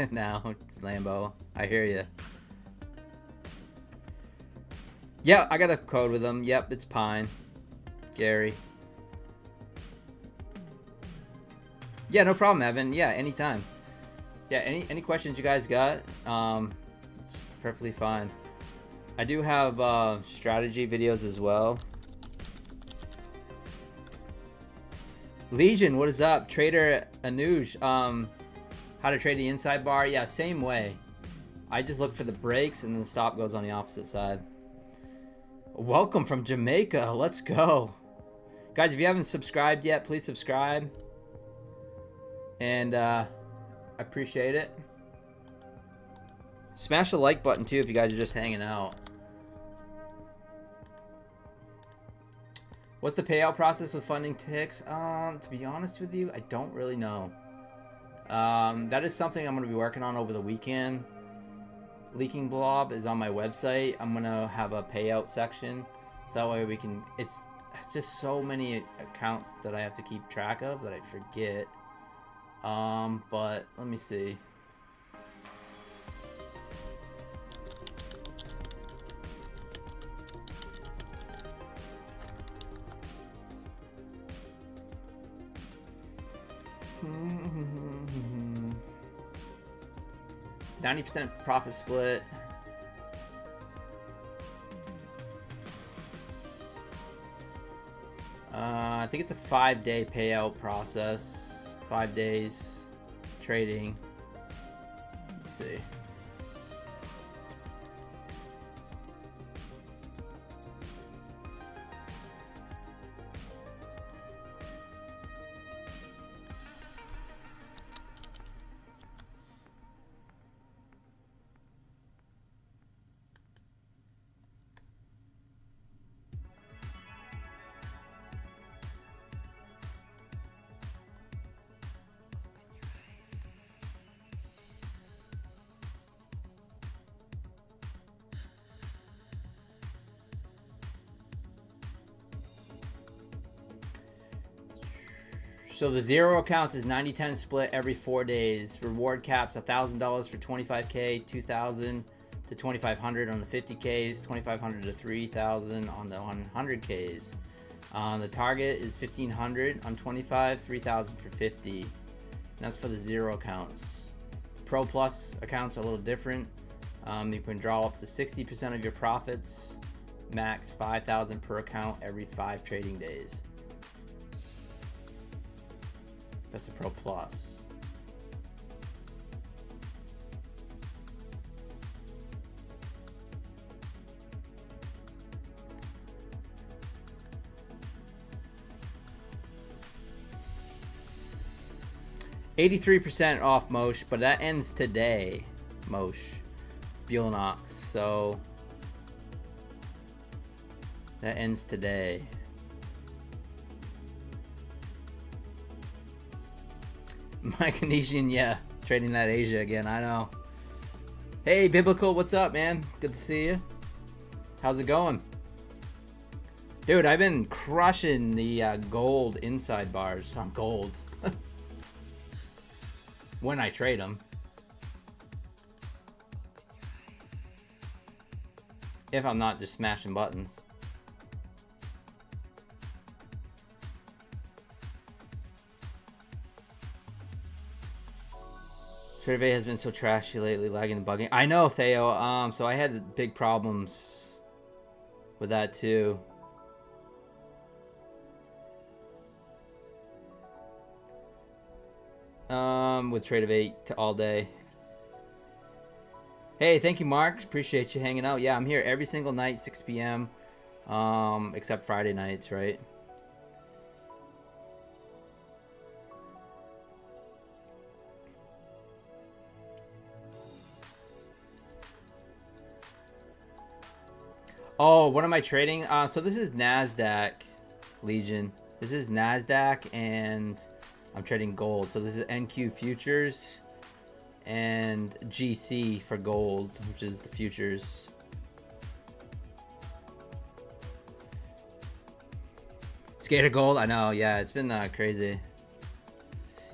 now, Lambo. I hear you. Yeah, I got a code with them. Yep, it's Pine. Gary. Yeah, no problem, Evan. Yeah, anytime. Yeah, any questions you guys got? It's perfectly fine. I do have strategy videos as well. Legion, what is up? Trader Anuj, how to trade the inside bar? Yeah, same way. I just look for the breaks and then the stop goes on the opposite side. Welcome from Jamaica. Let's go. Guys, if you haven't subscribed yet, please subscribe. And I appreciate it. Smash the like button too if you guys are just hanging out. What's the payout process with funding ticks? To be honest with you, I don't really know. That is something I'm going to be working on over the weekend. Leaking Blob is on my website. I'm going to have a payout section. So that way we can... It's just so many accounts that I have to keep track of that I forget. But let me see. Mm-hmm. 90% profit split. I think it's a 5-day payout process. 5 days trading. Let's see. So the zero accounts is 90-10 split every 4 days. Reward caps $1,000 for 25K, 2,000 to 2,500 on the 50Ks, 2,500 to 3,000 on the 100Ks. The target is 1,500 on 25, 3,000 for 50. And that's for the zero accounts. Pro Plus accounts are a little different. You can draw up to 60% of your profits, max 5,000 per account every 5 trading days. That's a Pro Plus. $83% off Mosh, but that ends today. Mosh. Buellanox. So that ends today. Micronesian, yeah. Trading that Asia again, I know. Hey, Biblical, what's up, man? Good to see you. How's it going? Dude, I've been crushing the gold inside bars on gold. When I trade them. If I'm not just smashing buttons. Survey has been so trashy lately, lagging and bugging. I know, Theo. So I had big problems with that too. With Trade of 8 to all day. Hey, thank you, Mark. Appreciate you hanging out. Yeah, I'm here every single night, 6 p.m. Except Friday nights, right? Oh, what am I trading? So this is NASDAQ, Legion. This is NASDAQ, and I'm trading gold. So this is NQ futures and GC for gold, which is the futures. Skater gold, I know. Yeah, it's been crazy.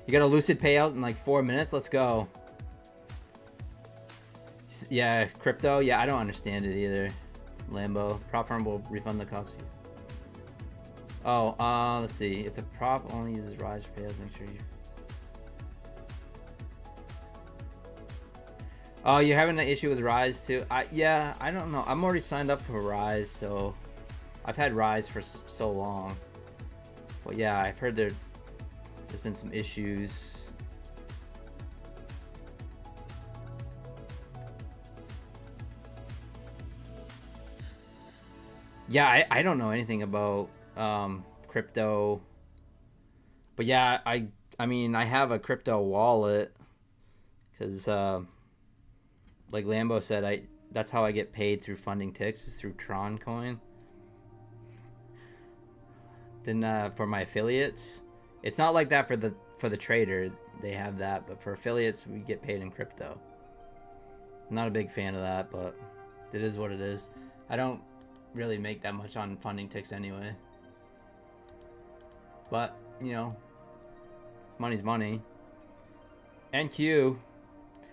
You got a lucid payout in like 4 minutes. Let's go. Yeah, crypto. Yeah, I don't understand it either. Lambo. Prop firm will refund the cost fee. Oh, let's see. If the prop only uses rise for payouts, make sure you. Oh, you're having an issue with rise too? Yeah, I don't know. I'm already signed up for rise, so I've had rise for so long. But yeah, I've heard there's been some issues. Yeah, I don't know anything about crypto, but yeah, I mean I have a crypto wallet because like Lambo said, that's how I get paid through funding ticks, is through Tron coin. Then for my affiliates, it's not like that for the trader. They have that, but for affiliates, we get paid in crypto. I'm not a big fan of that, but it is what it is. I don't really make that much on funding ticks anyway. But, you know, money's money. NQ.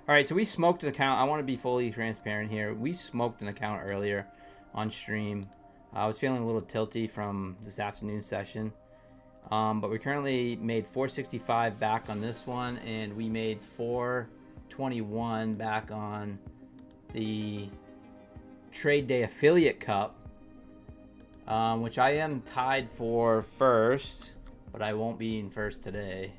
Alright, so we smoked an account. I want to be fully transparent here. We smoked an account earlier on stream. I was feeling a little tilty from this afternoon session. But we currently made 465 back on this one, and we made 421 back on the Trade Day Affiliate Cup, which I am tied for first, but I won't be in first today.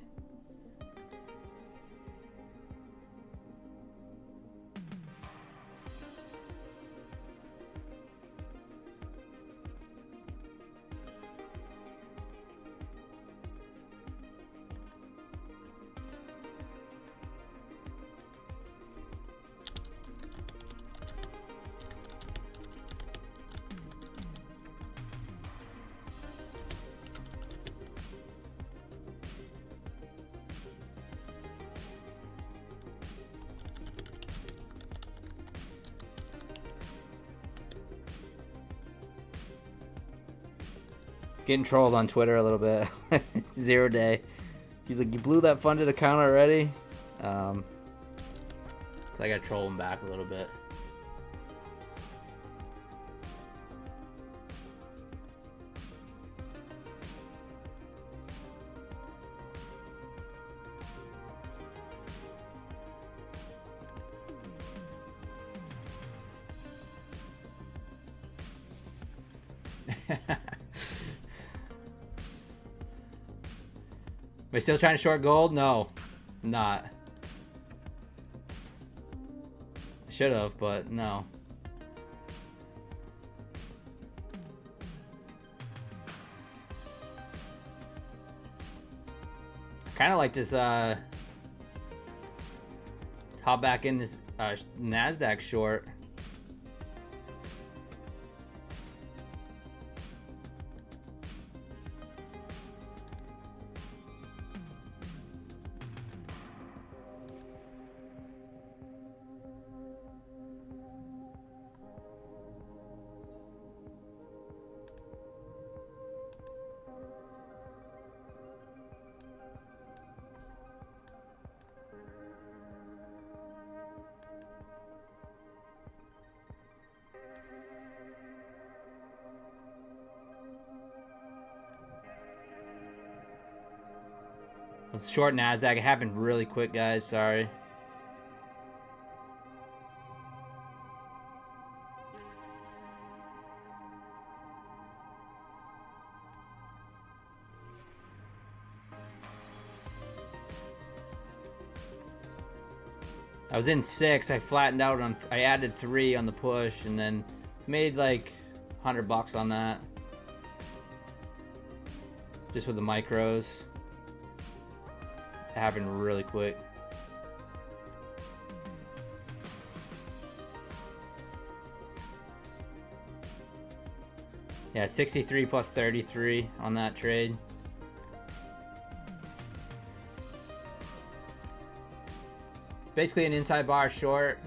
Getting trolled on Twitter a little bit. 0 day. He's like, you blew that funded account already? So I gotta troll him back a little bit. Am I still trying to short gold? No, I'm not. I should have, but no. Kind of like this hop back in this NASDAQ short. Let's short NASDAQ. It happened really quick, guys. Sorry. I was in 6. I flattened out on. I added 3 on the push, and then made like $100 on that, just with the micros. It happened really quick. Yeah, 63 plus 33 on that trade. Basically an inside bar short.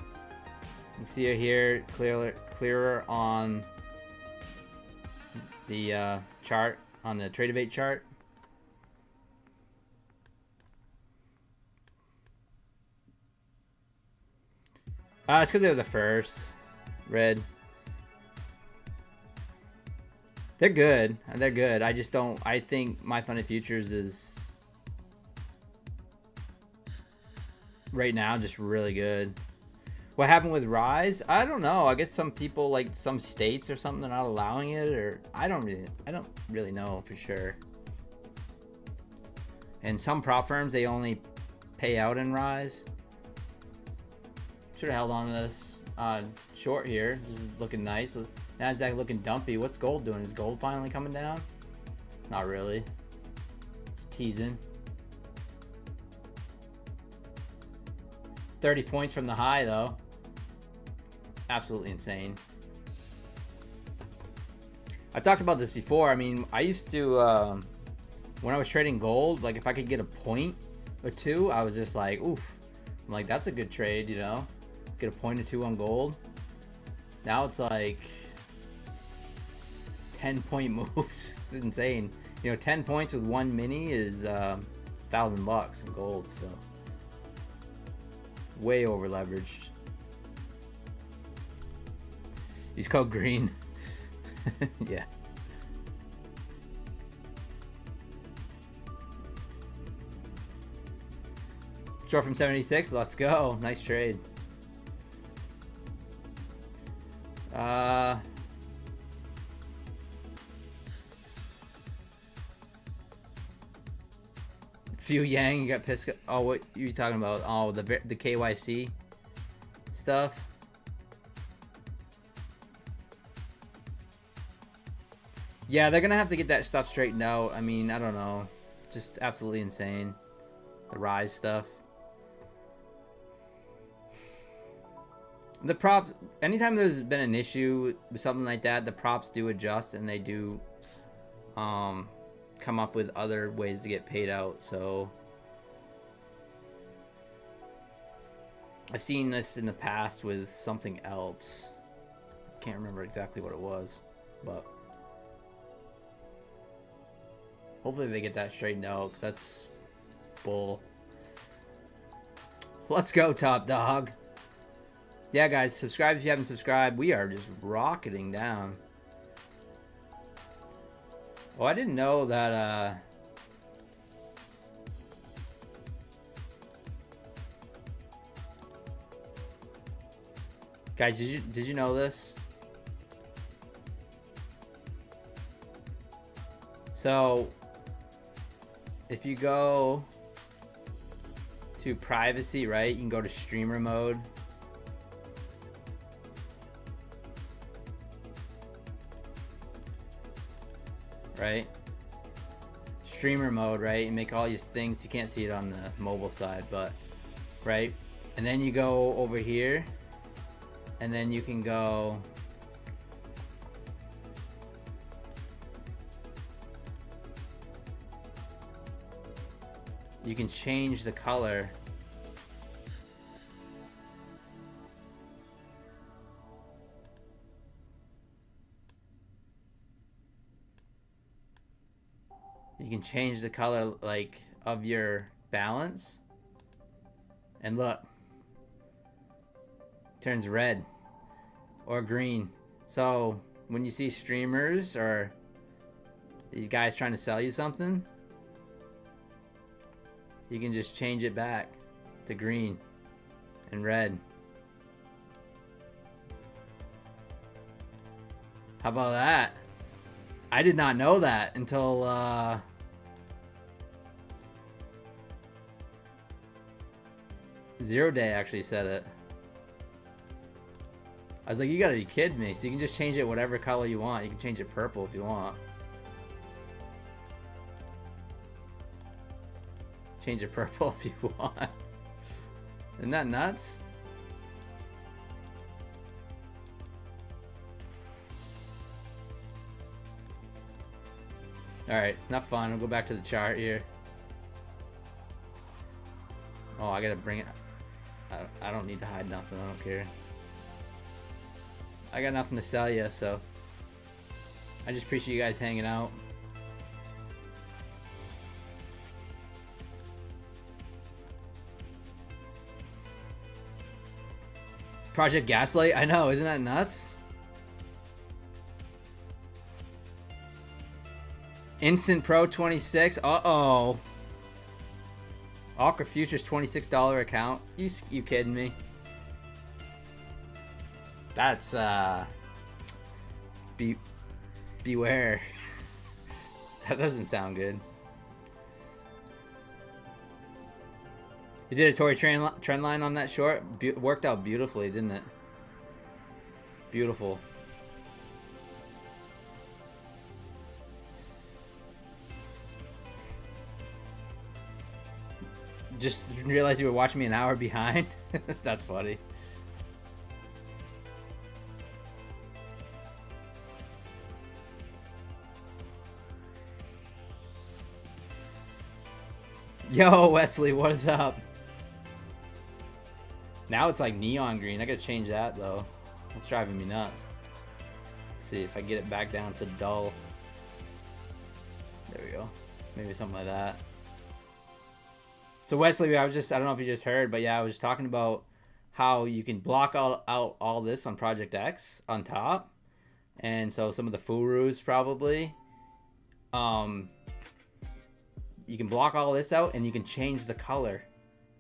You can see it here clearer on the chart, on the Trade-Evate chart. It's because they were the first. Red. They're good. They're good. I just don't. I think My Funded Futures is right now just really good. What happened with Rise? I don't know. I guess some people, like some states or something, they're not allowing it, or I don't really know for sure. And some prop firms, they only pay out in Rise. Should have held on to this short here. This is looking nice. Nasdaq looking dumpy. What's gold doing? Is gold finally coming down? Not really. It's teasing. 30 points from the high though. Absolutely insane. I've talked about this before. I mean, I used to when I was trading gold, like if I could get a point or two, I was just like, oof. I'm like, that's a good trade, you know? Get a point or two on gold. Now it's like 10-point moves. It's insane. You know, 10 points with one mini is $1,000 in gold, so way over leveraged. Use code green. Yeah. Short from 76. Let's go. Nice trade. Few Yang, you got pissed. Oh, what are you talking about? Oh, the KYC stuff. Yeah, they're gonna have to get that stuff straightened out. I mean, I don't know, just absolutely insane. The Rise stuff. The props, anytime there's been an issue with something like that, the props do adjust and they do come up with other ways to get paid out. So I've seen this in the past with something else. Can't remember exactly what it was, but hopefully they get that straightened out, because that's bull. Let's go, top dog. Yeah, guys, subscribe if you haven't subscribed. We are just rocketing down. Oh, I didn't know that, guys, did you know this? So, if you go to privacy, right, you can go to streamer mode. Right? Streamer mode, right? You make all your things. You can't see it on the mobile side, but right? And then you go over here, and then you can go you can change the color. You can change the color, like, of your balance. And look, turns red or green. So when you see streamers or these guys trying to sell you something, you can just change it back to green and red. How about that? I did not know that until Zero Day actually said it. I was like, you gotta be kidding me. So you can just change it whatever color you want. You can change it purple if you want. Change it purple if you want. Isn't that nuts? Alright, enough fun. We'll go back to the chart here. Oh, I gotta bring it. I don't need to hide nothing. I don't care. I got nothing to sell you, so I just appreciate you guys hanging out. Project Gaslight? I know, isn't that nuts? Instant Pro 26. Uh-oh. Awkward Futures $26 account. You kidding me? That's beware. That doesn't sound good. You did a Tory trend line on that short. Worked out beautifully, didn't it? Beautiful. Just realized you were watching me an hour behind. That's funny. Yo, Wesley, what is up? Now it's like neon green. I gotta change that though. It's driving me nuts. Let's see if I get it back down to dull. There we go. Maybe something like that. So Wesley, I don't know if you just heard, but yeah, I was just talking about how you can block out all this on Project X on top. And so some of the furus probably. You can block all this out and you can change the color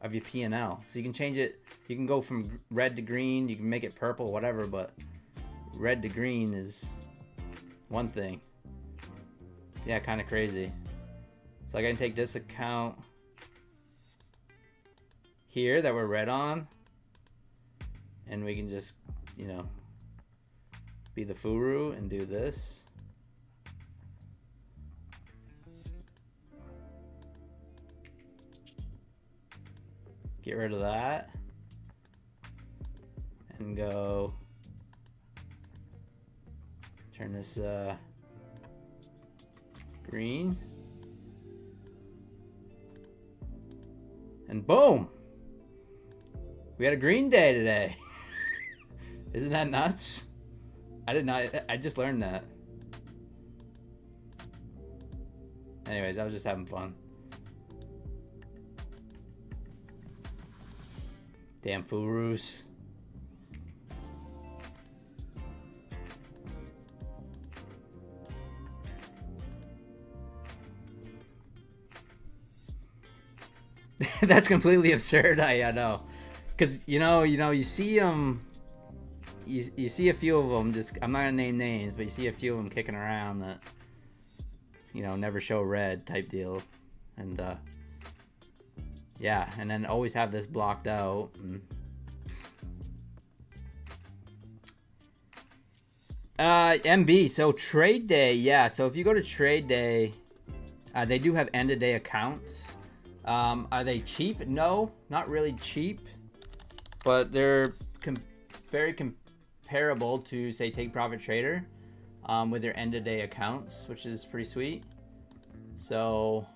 of your P&L. So you can change it. You can go from red to green. You can make it purple, whatever, but red to green is one thing. Yeah, kind of crazy. So I can take this account here that we're red on, and we can just, you know, be the furu and do this. Get rid of that and go turn this green, and boom, we had a green day today. Isn't that nuts? I just learned that. Anyways, I was just having fun. Damn furus. That's completely absurd. I know, because you see you see a few of them. Just, I'm not gonna name names, but you see a few of them kicking around that, you know, never show red type deal, and yeah, and then always have this blocked out. MB, so trade day, yeah. So if you go to trade day, they do have end of day accounts. Are they cheap? No, not really cheap, but they're very comparable to, say, Take Profit Trader, with their end of day accounts, which is pretty sweet. So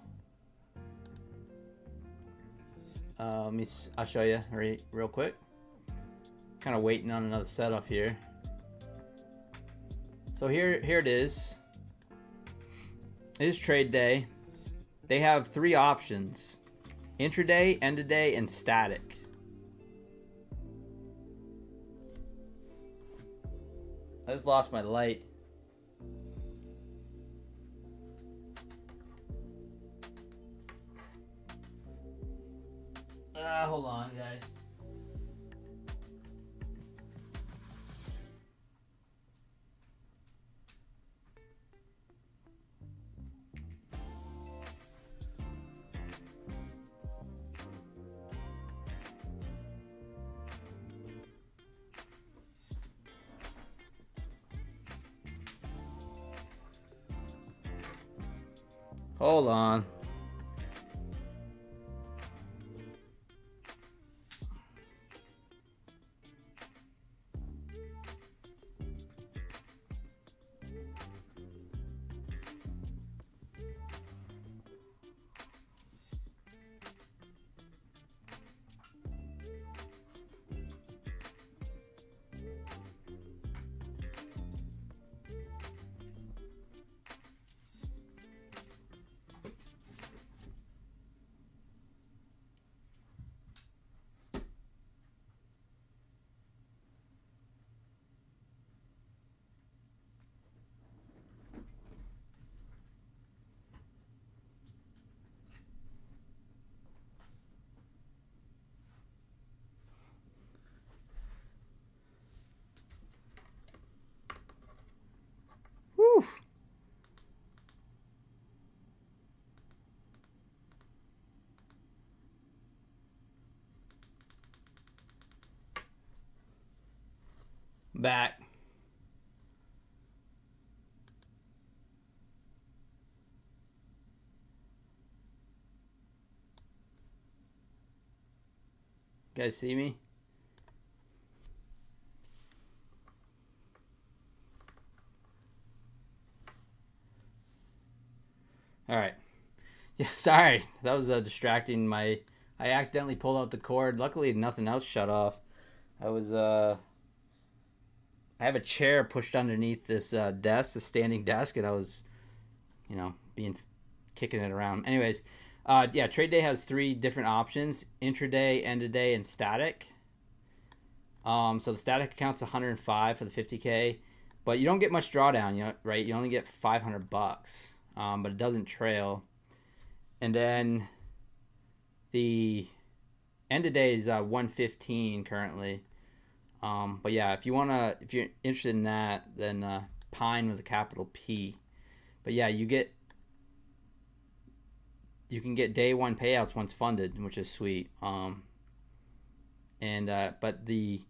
I'll show you real quick. Kind of waiting on another setup here. So here it is. It is trade day. They have 3 options: intraday, end of day, and static. I just lost my light. Hold on, guys. Hold on. I'm back. You guys see me? All right. Yeah, sorry. That was distracting. I accidentally pulled out the cord. Luckily, nothing else shut off. I have a chair pushed underneath this desk, the standing desk, and I was, kicking it around. Anyways, yeah, trade day has 3 different options: intraday, end of day, and static. So the static account's 105 for the 50K, but you don't get much drawdown, right? You only get $500, but it doesn't trail. And then the end of day is 115 currently. But yeah, if you're interested in that, then Pine with a capital P. But yeah, you can get day 1 payouts once funded, which is sweet. But the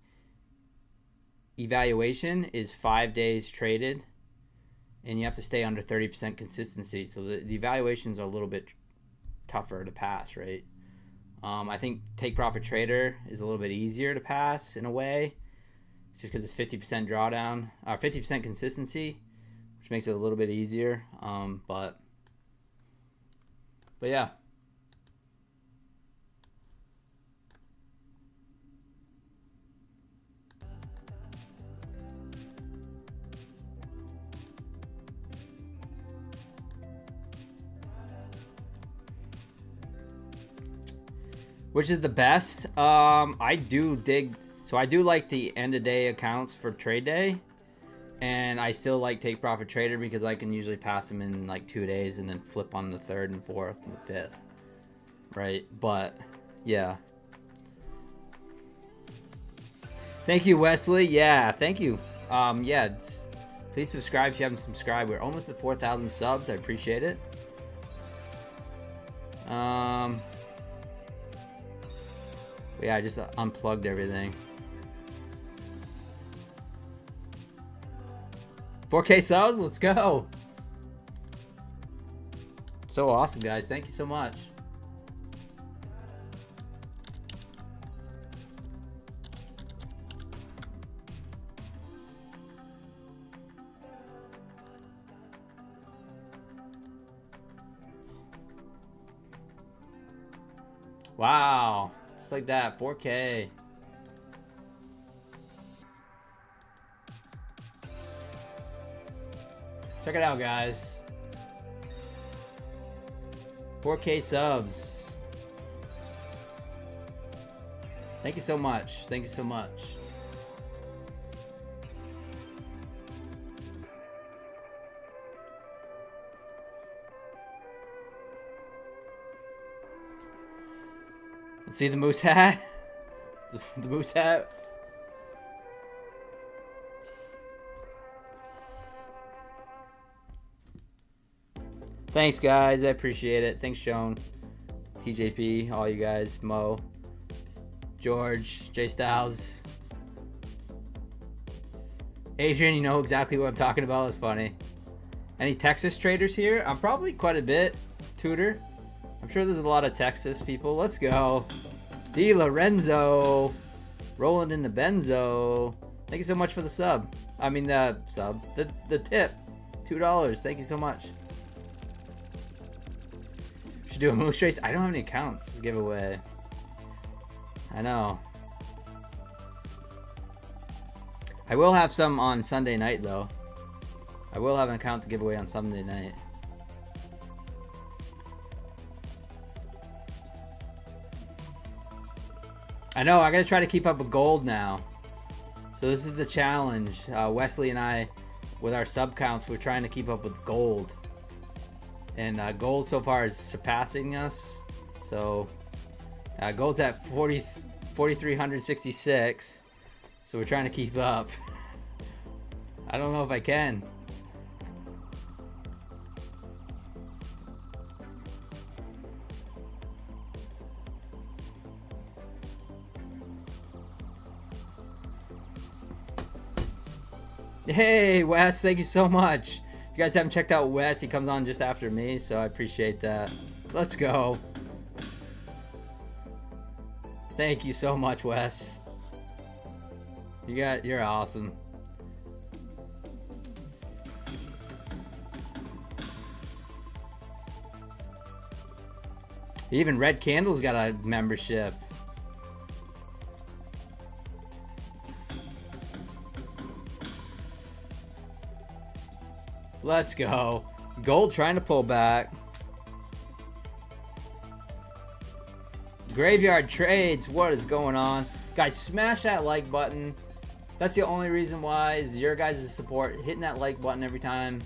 evaluation is 5 days traded, and you have to stay under 30% consistency. So the evaluations are a little bit tougher to pass, right? I think Take Profit Trader is a little bit easier to pass in a way, just because it's 50% drawdown, 50% consistency, which makes it a little bit easier. But yeah. Which is the best? I do like the end of day accounts for trade day, and I still like Take Profit Trader because I can usually pass them in like 2 days and then flip on the 3rd and 4th and the 5th, right? But yeah, thank you, Wesley. Yeah, thank you. Yeah, please subscribe if you haven't subscribed. We're almost at 4,000 subs. I appreciate it. Yeah, I just unplugged everything. 4K subs, let's go. So awesome, guys. Thank you so much. Wow. Just like that, 4K. Check it out, guys. 4K subs. Thank you so much. Thank you so much. See the moose hat? The moose hat? Thanks, guys. I appreciate it. Thanks, Sean, TJP, all you guys, Mo, George, J Styles, Adrian. You know exactly what I'm talking about. It's funny. Any Texas traders here? I'm probably quite a bit. Tudor. I'm sure there's a lot of Texas people. Let's go. D. Lorenzo. Rolling in the benzo. Thank you so much for the sub. I mean the sub. The tip. $2. Thank you so much. Should do a moose race. I don't have any accounts to give away. I know. I will have some on Sunday night though. I will have an account to give away on Sunday night. I know, I gotta try to keep up with gold now. So this is the challenge. Wesley and I, with our sub counts, we're trying to keep up with gold. And gold so far is surpassing us. So gold's at 4,366. So we're trying to keep up. I don't know if I can. Hey, Wes, thank you so much. If you guys haven't checked out Wes, he comes on just after me, so I appreciate that. Let's go. Thank you so much, Wes. You're awesome. Even Red Candle's got a membership. Let's go. Gold trying to pull back. Graveyard trades. What is going on? Guys, smash that like button. That's the only reason why, is your guys' support. Hitting that like button every time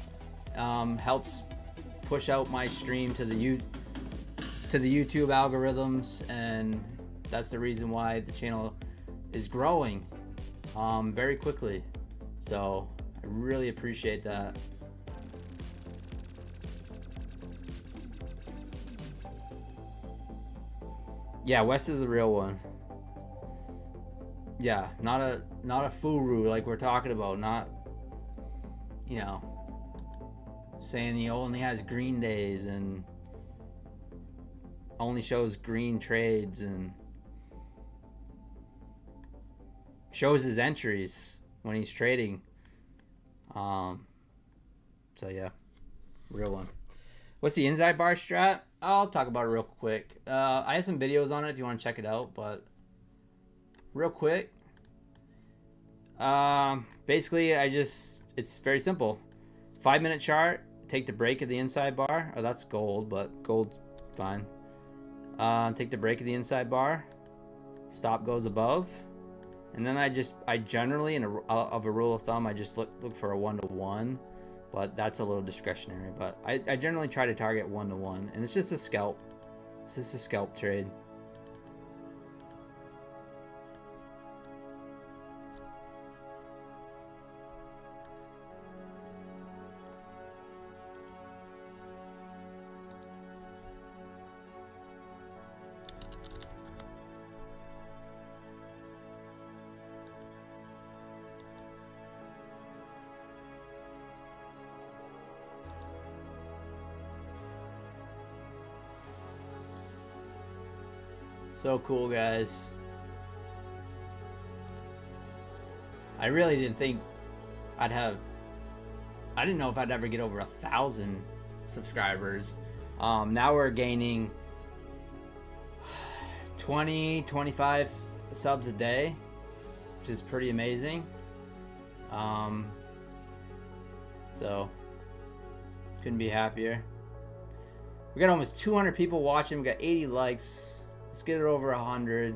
helps push out my stream to the YouTube algorithms, and that's the reason why the channel is growing very quickly. So I really appreciate that. Yeah, West is the real one. Yeah, not a furu like we're talking about. Not, you know, saying he only has green days and only shows green trades and shows his entries when he's trading. So yeah, real one. What's the inside bar strat? I'll talk about it real quick. I have some videos on it if you want to check it out, but real quick. Basically, it's very simple. 5-minute chart, take the break of the inside bar. Oh, that's gold, but gold, fine. Take the break of the inside bar. Stop goes above. And then I generally, of a rule of thumb, I just look for a 1-to-1. But that's a little discretionary. But I generally try to target 1-to-1. And it's just a scalp. It's just a scalp trade. So cool, guys. I really didn't think I didn't know if I'd ever get over 1,000 subscribers. Now we're gaining 20-25 subs a day, which is pretty amazing. So couldn't be happier. We got almost 200 people watching. We got 80 likes. Let's get it over 100.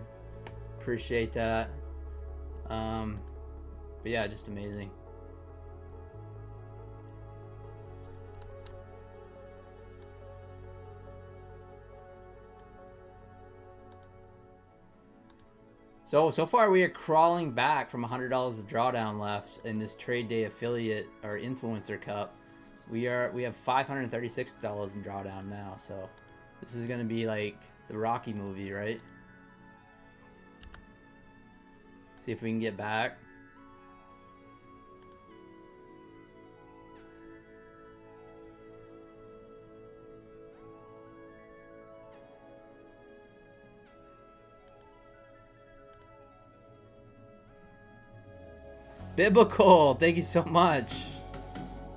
Appreciate that. But yeah, just amazing. So far we are crawling back from $100 of drawdown left in this trade day affiliate or influencer cup. We have $536 in drawdown now, so this is gonna be like the Rocky movie, right? See if we can get back. Biblical, thank you so much.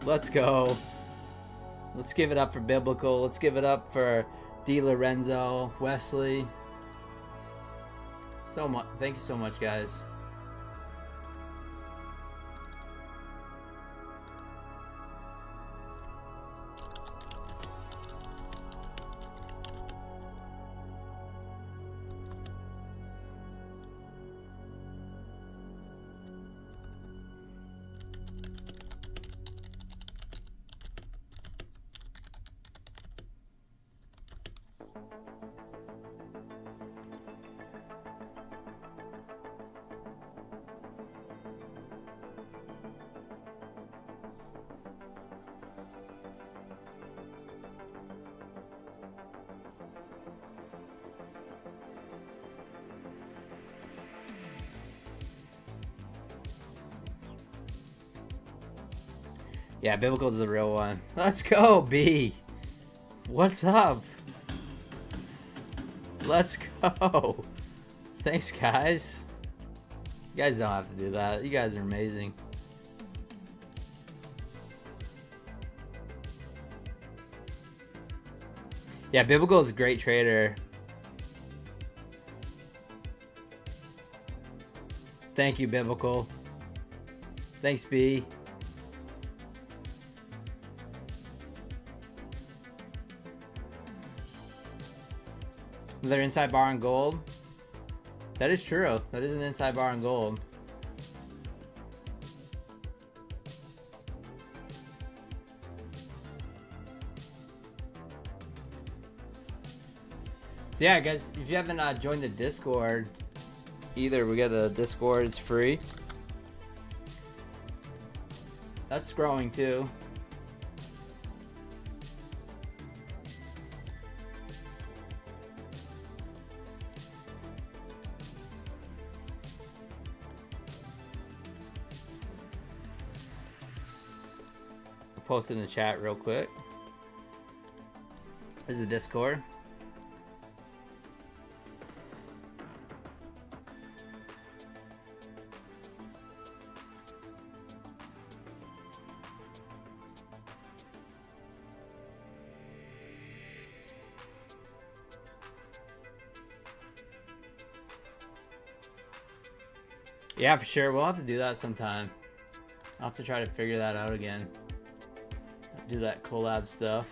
Let's go. Let's give it up for Biblical. Let's give it up for D. Lorenzo, Wesley. So much. Thank you so much, guys. Yeah, biblical is the real one. Let's go, B. What's up? Let's go. Thanks, guys. You guys don't have to do that. You guys are amazing. Yeah, biblical is a great trader. Thank you, biblical. Thanks, B. Another inside bar on gold. That is true. That is an inside bar on gold. So yeah, guys, if you haven't joined the Discord, either we got the Discord, it's free. That's growing too. I'll post it in the chat real quick. This is the Discord. Yeah, for sure. We'll have to do that sometime. I'll have to try to figure that out again. Do that collab stuff.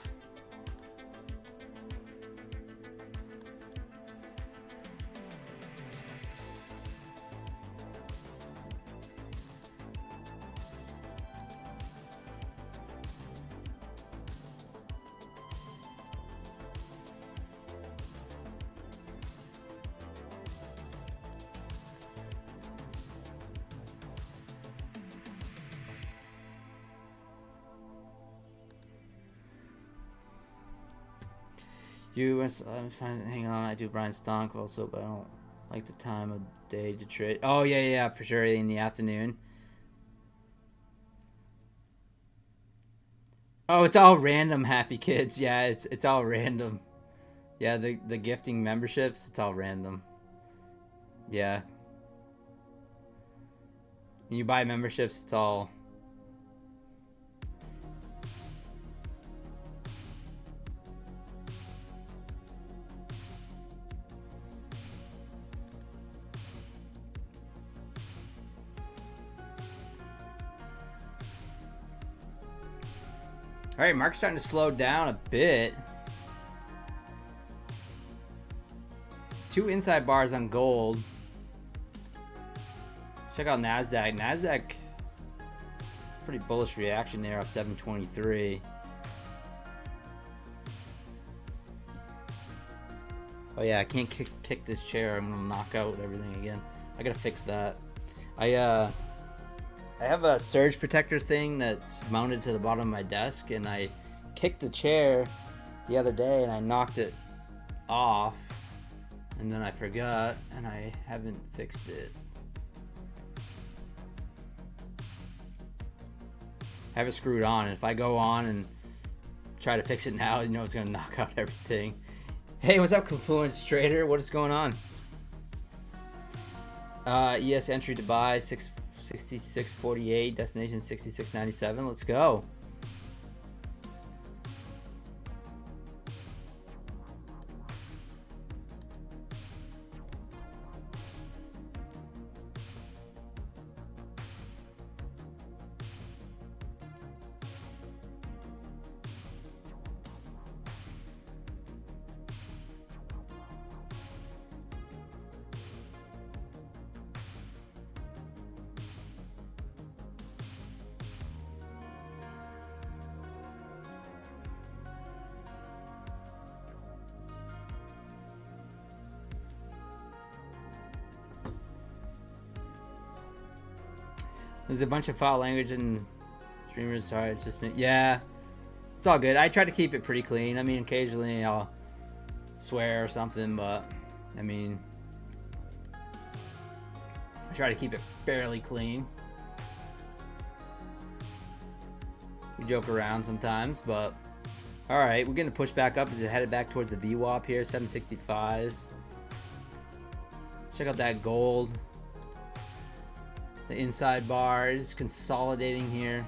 Hang on, I do Brian Stonk also, but I don't like the time of day to trade. Oh, yeah, for sure, in the afternoon. Oh, it's all random, happy kids. Yeah, it's all random. Yeah, the gifting memberships, it's all random. Yeah. When you buy memberships, it's all... All right, market's starting to slow down a bit. 2 inside bars on gold. Check out NASDAQ. NASDAQ, it's a pretty bullish reaction there off 723. Oh yeah, I can't kick this chair. I'm gonna knock out everything again. I gotta fix that. I have a surge protector thing that's mounted to the bottom of my desk, and I kicked the chair the other day and I knocked it off, and then I forgot and I haven't fixed it. I have it screwed on, and if I go on and try to fix it now, you know it's gonna knock out everything. Hey, what's up, Confluence Trader? What is going on? ES entry to buy 66.48, destination 66.97. Let's go. There's a bunch of foul language and streamers. Sorry, it's just me. Yeah, it's all good. I try to keep it pretty clean. I mean, occasionally I'll swear or something, but I mean, I try to keep it fairly clean. We joke around sometimes, but all right, we're gonna push back up as it headed back towards the VWAP here, 765s. Check out that gold. The inside bar is consolidating here.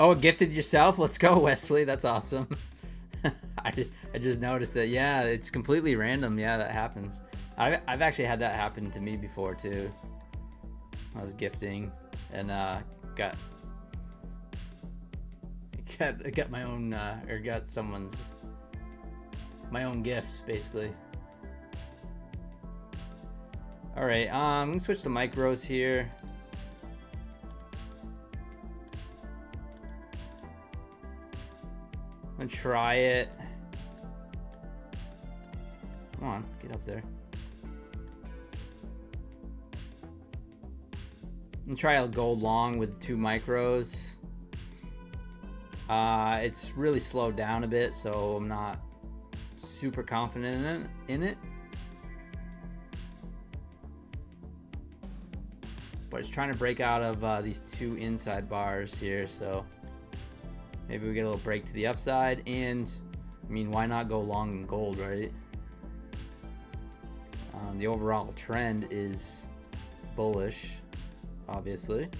Oh, gifted yourself? Let's go, Wesley. That's awesome. I just noticed that. Yeah, it's completely random. Yeah, that happens. I've actually had that happen to me before too. I was gifting and got my own or got someone's my own gift basically. All right, I'm gonna switch to micros here. I'm gonna try it. Come on, get up there. I'm gonna try a gold long with 2 micros. It's really slowed down a bit, so I'm not super confident in it. But it's trying to break out of these 2 inside bars here, so maybe we get a little break to the upside. And I mean, why not go long in gold, right? The overall trend is bullish, obviously.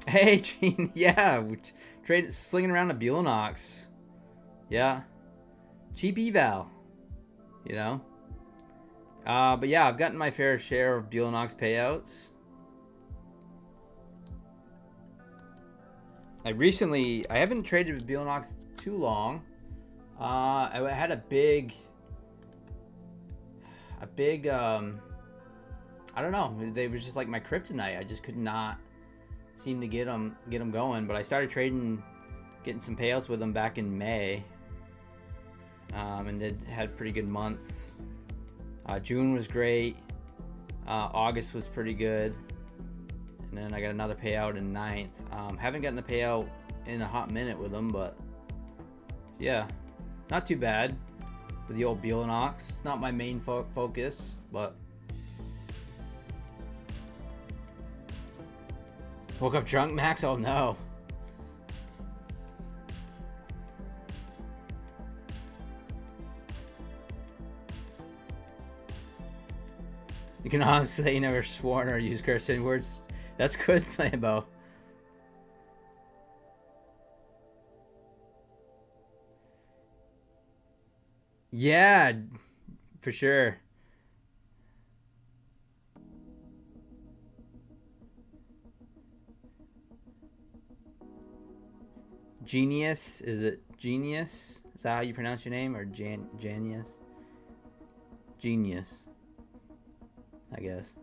Hey, Gene. Yeah, trade slinging around a Bulenox. Yeah, cheap eval. You know. But yeah, I've gotten my fair share of Bulenox payouts. I haven't traded with Bulenox too long. I had a big I don't know. They was just like my kryptonite. I just could not seem to get them going. But I started getting some payouts with them back in May, and had pretty good months. June was great. August was pretty good, and then I got another payout in 9th. Haven't gotten a payout in a hot minute with them, but yeah, not too bad with the old Bulenox. It's not my main focus, but woke up drunk, Max? Oh no. You can honestly say you never sworn or used cursing words. That's good, Flambo. Yeah, for sure. Genius? Is it Genius? Is that how you pronounce your name? Or Janius? Genius, I guess.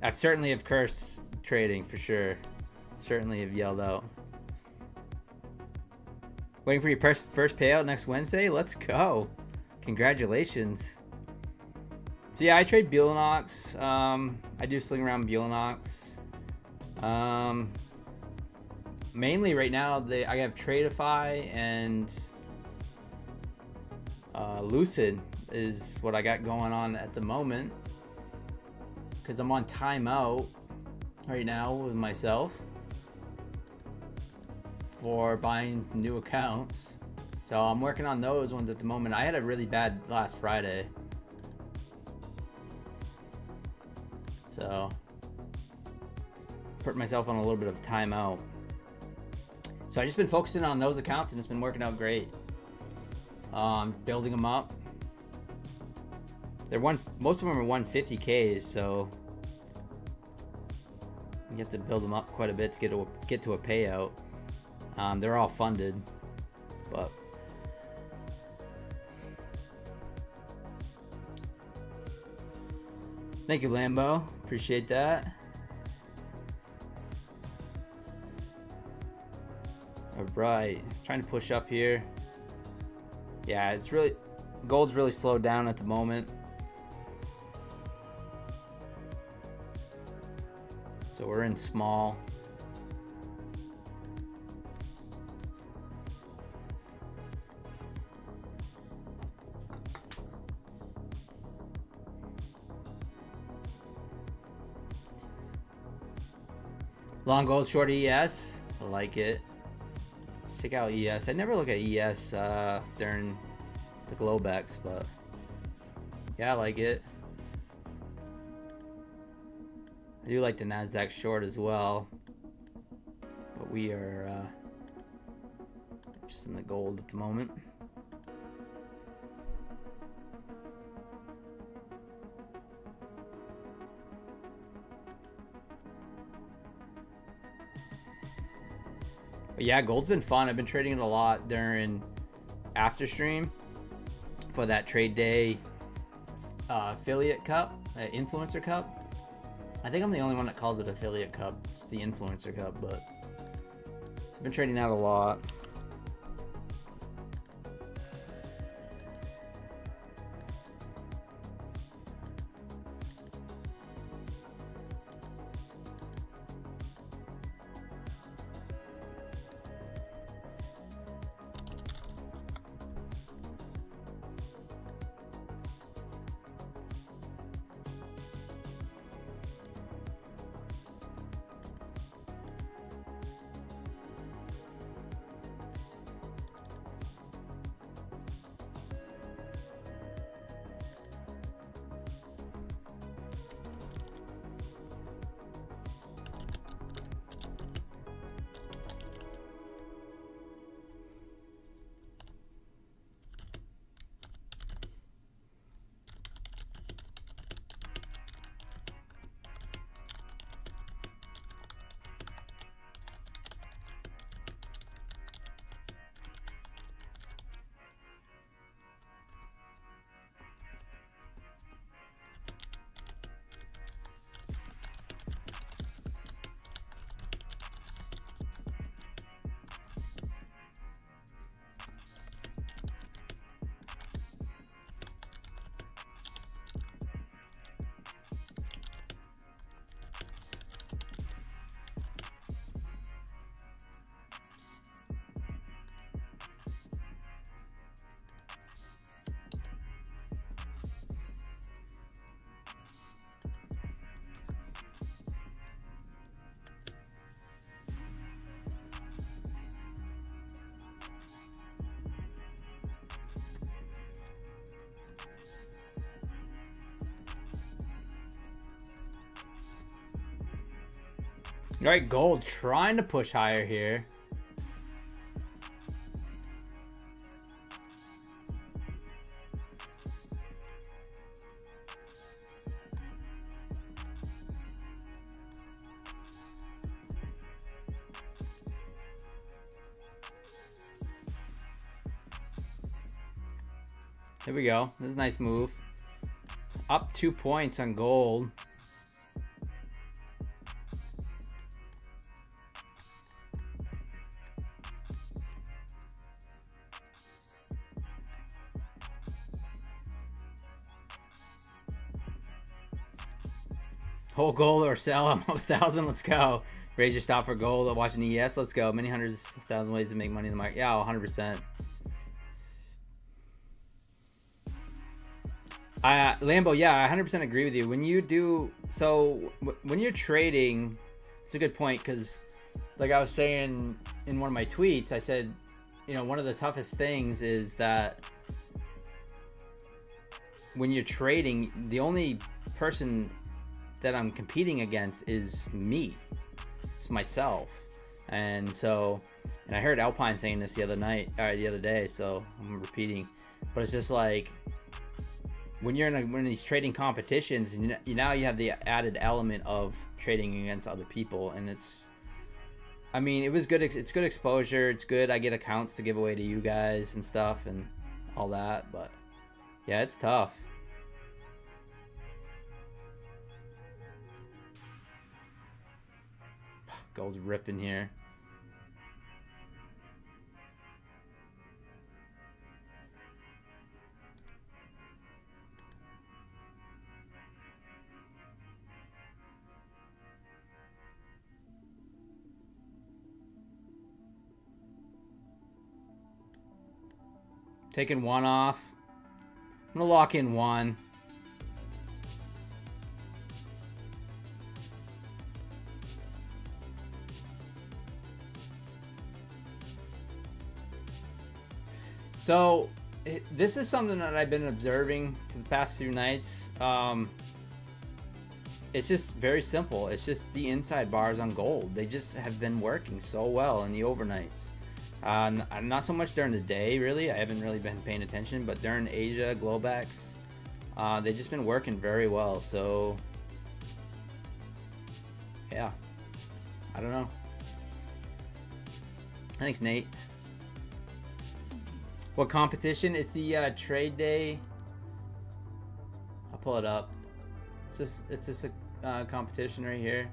I've certainly have cursed trading for sure. Certainly have yelled out. Waiting for your first payout next Wednesday? Let's go. Congratulations. So yeah, I trade Bulenox. I do sling around Bulenox. Mainly right now, I have Tradeify and Lucid is what I got going on at the moment, because I'm on timeout right now with myself for buying new accounts. So I'm working on those ones at the moment. I had a really bad last Friday. So put myself on a little bit of timeout. So I've just been focusing on those accounts and it's been working out great. Building them up. Most of them are 150Ks, so you have to build them up quite a bit to get to a payout. They're all funded, but thank you, Lambo. Appreciate that. All right, trying to push up here. Yeah, gold's really slowed down at the moment. So we're in small. Long gold, short ES. I like it. Let's check out ES. I never look at ES during the Globex, but yeah, I like it. I do like the NASDAQ short as well, but we are just in the gold at the moment. But yeah, gold's been fun. I've been trading it a lot during after stream for that trade day affiliate cup, influencer cup. I think I'm the only one that calls it affiliate cup. It's the influencer cup, but so I've been trading that a lot. All right, gold trying to push higher here. Here we go. This is a nice move. Up 2 points on gold. Hold gold or sell. I'm up 1,000. Let's go. Raise your stop for gold. I'm watching ES. Let's go. Many hundreds of thousand ways to make money in the market. Yeah, 100%. Lambo, yeah, I 100% agree with you. When you do when you're trading, it's a good point, because like I was saying in one of my tweets, I said, you know, one of the toughest things is that when you're trading, the only person that I'm competing against is me. It's myself. And I heard Alpine saying this the other day, so I'm repeating. But it's just like, when you're in one of these trading competitions, and now you have the added element of trading against other people, and it's, I mean, it was good. It's good exposure. It's good. I get accounts to give away to you guys and stuff and all that. But yeah, it's tough. Gold's ripping here. Taking one off. I'm gonna lock in one. So this is something that I've been observing for the past few nights. It's just very simple. It's just the inside bars on gold. They just have been working so well in the overnights. Not so much during the day, really. I haven't really been paying attention, but during Asia, Globex, they've just been working very well. So, yeah, I don't know. Thanks, Nate. What competition? It's the trade day. I'll pull it up. It's just a competition right here.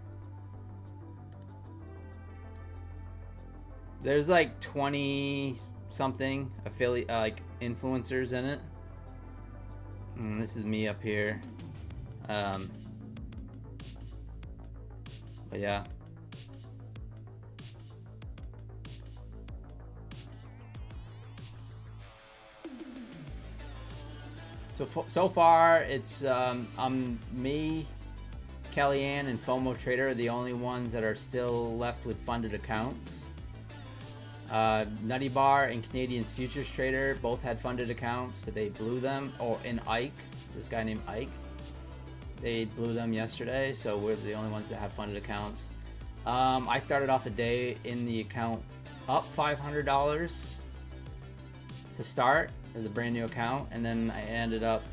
There's like 20 something affiliate like influencers in it. And this is me up here. But yeah. So far it's me, Kellyanne, and FOMO Trader are the only ones that are still left with funded accounts. Nutty Bar and Canadian's Futures Trader both had funded accounts, but they blew them. Oh, and Ike, this guy named Ike, they blew them yesterday, so we're the only ones that have funded accounts. I started off the day in the account up $500 to start. It was a brand new account, and then I ended up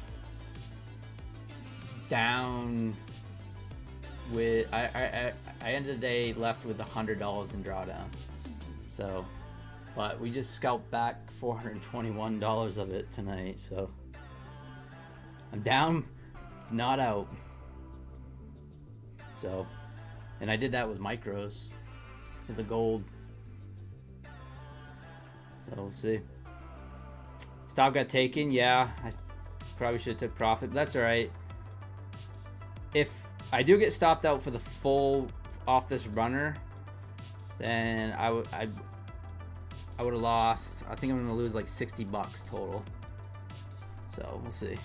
down with I ended the day left with $100 in drawdown. So, but we just scalped back $421 of it tonight, so I'm down, not out. So, and I did that with micros, with the gold. So we'll see. Stop got taken. Yeah, I probably should have took profit, but that's all right. If I do get stopped out for the full off this runner, then I would have lost. I think I'm gonna lose like $60 total. So we'll see.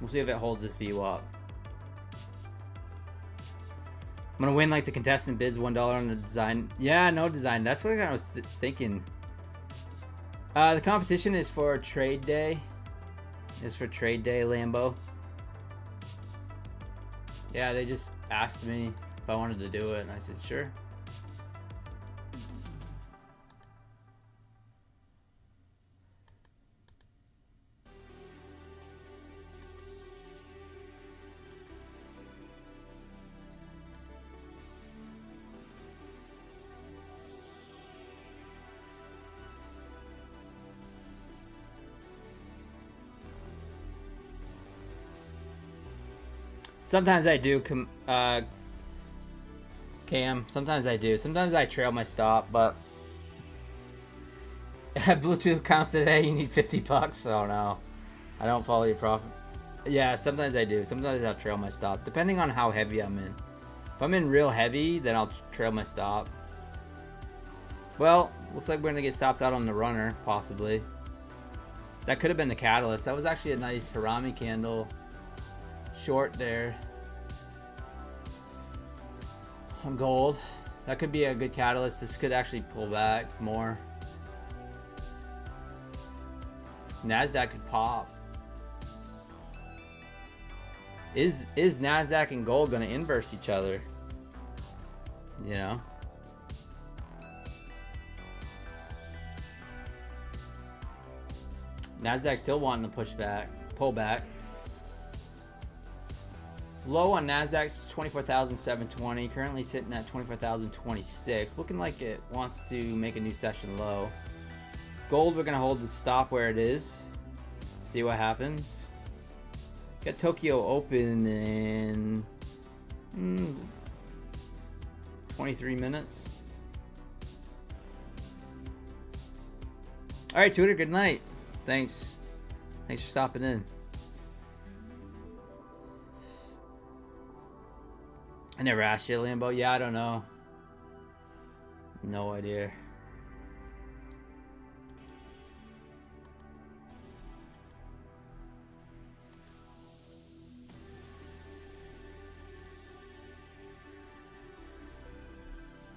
We'll see if it holds this view up. I'm gonna win like the contestant bids $1 on the design. Yeah, no design. That's what I was thinking. The competition is for trade day. It's for trade day, Lambo. Yeah, they just asked me if I wanted to do it, and I said sure. Sometimes I do, Cam. Sometimes I do. Sometimes I trail my stop, but Bluetooth accounts today. You need $50. Oh no, I don't follow your profit. Yeah, sometimes I do. Sometimes I'll trail my stop, depending on how heavy I'm in. If I'm in real heavy, then I'll trail my stop. Well, looks like we're gonna get stopped out on the runner, possibly. That could have been the catalyst. That was actually a nice Harami candle. Short there on gold. That could be a good catalyst. This could actually pull back more. NASDAQ could pop. Is NASDAQ and gold going to inverse each other? You know? NASDAQ still wanting to push back. pullback. Low on Nasdaq's 24,720. Currently sitting at 24,026. Looking like it wants to make a new session low. Gold, we're gonna hold the stop where it is. See what happens. Got Tokyo open in 23 minutes. All right, Twitter. Good night. Thanks for stopping in. I never asked you, Lambo. Yeah, I don't know. No idea.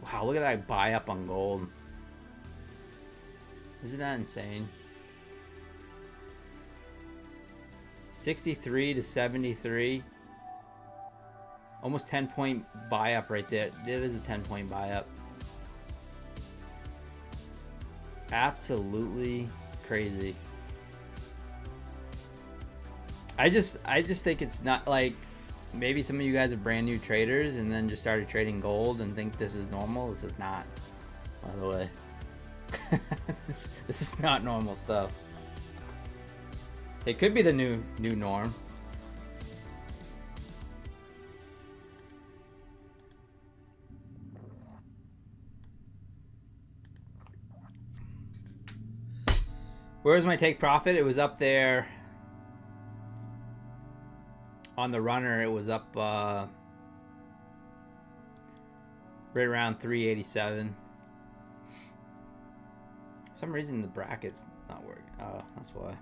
Wow, look at that buy up on gold. Isn't that insane? 63 to 73. Almost 10-point buy up right there. It is a 10-point buy up. Absolutely crazy. I just think it's not like, maybe some of you guys are brand new traders and then just started trading gold and think this is normal. This is not, by the way. this is not normal stuff. It could be the new norm. Where's my take profit? It was up there on the runner. It was up right around 387. For some reason the bracket's not working. Oh, that's why.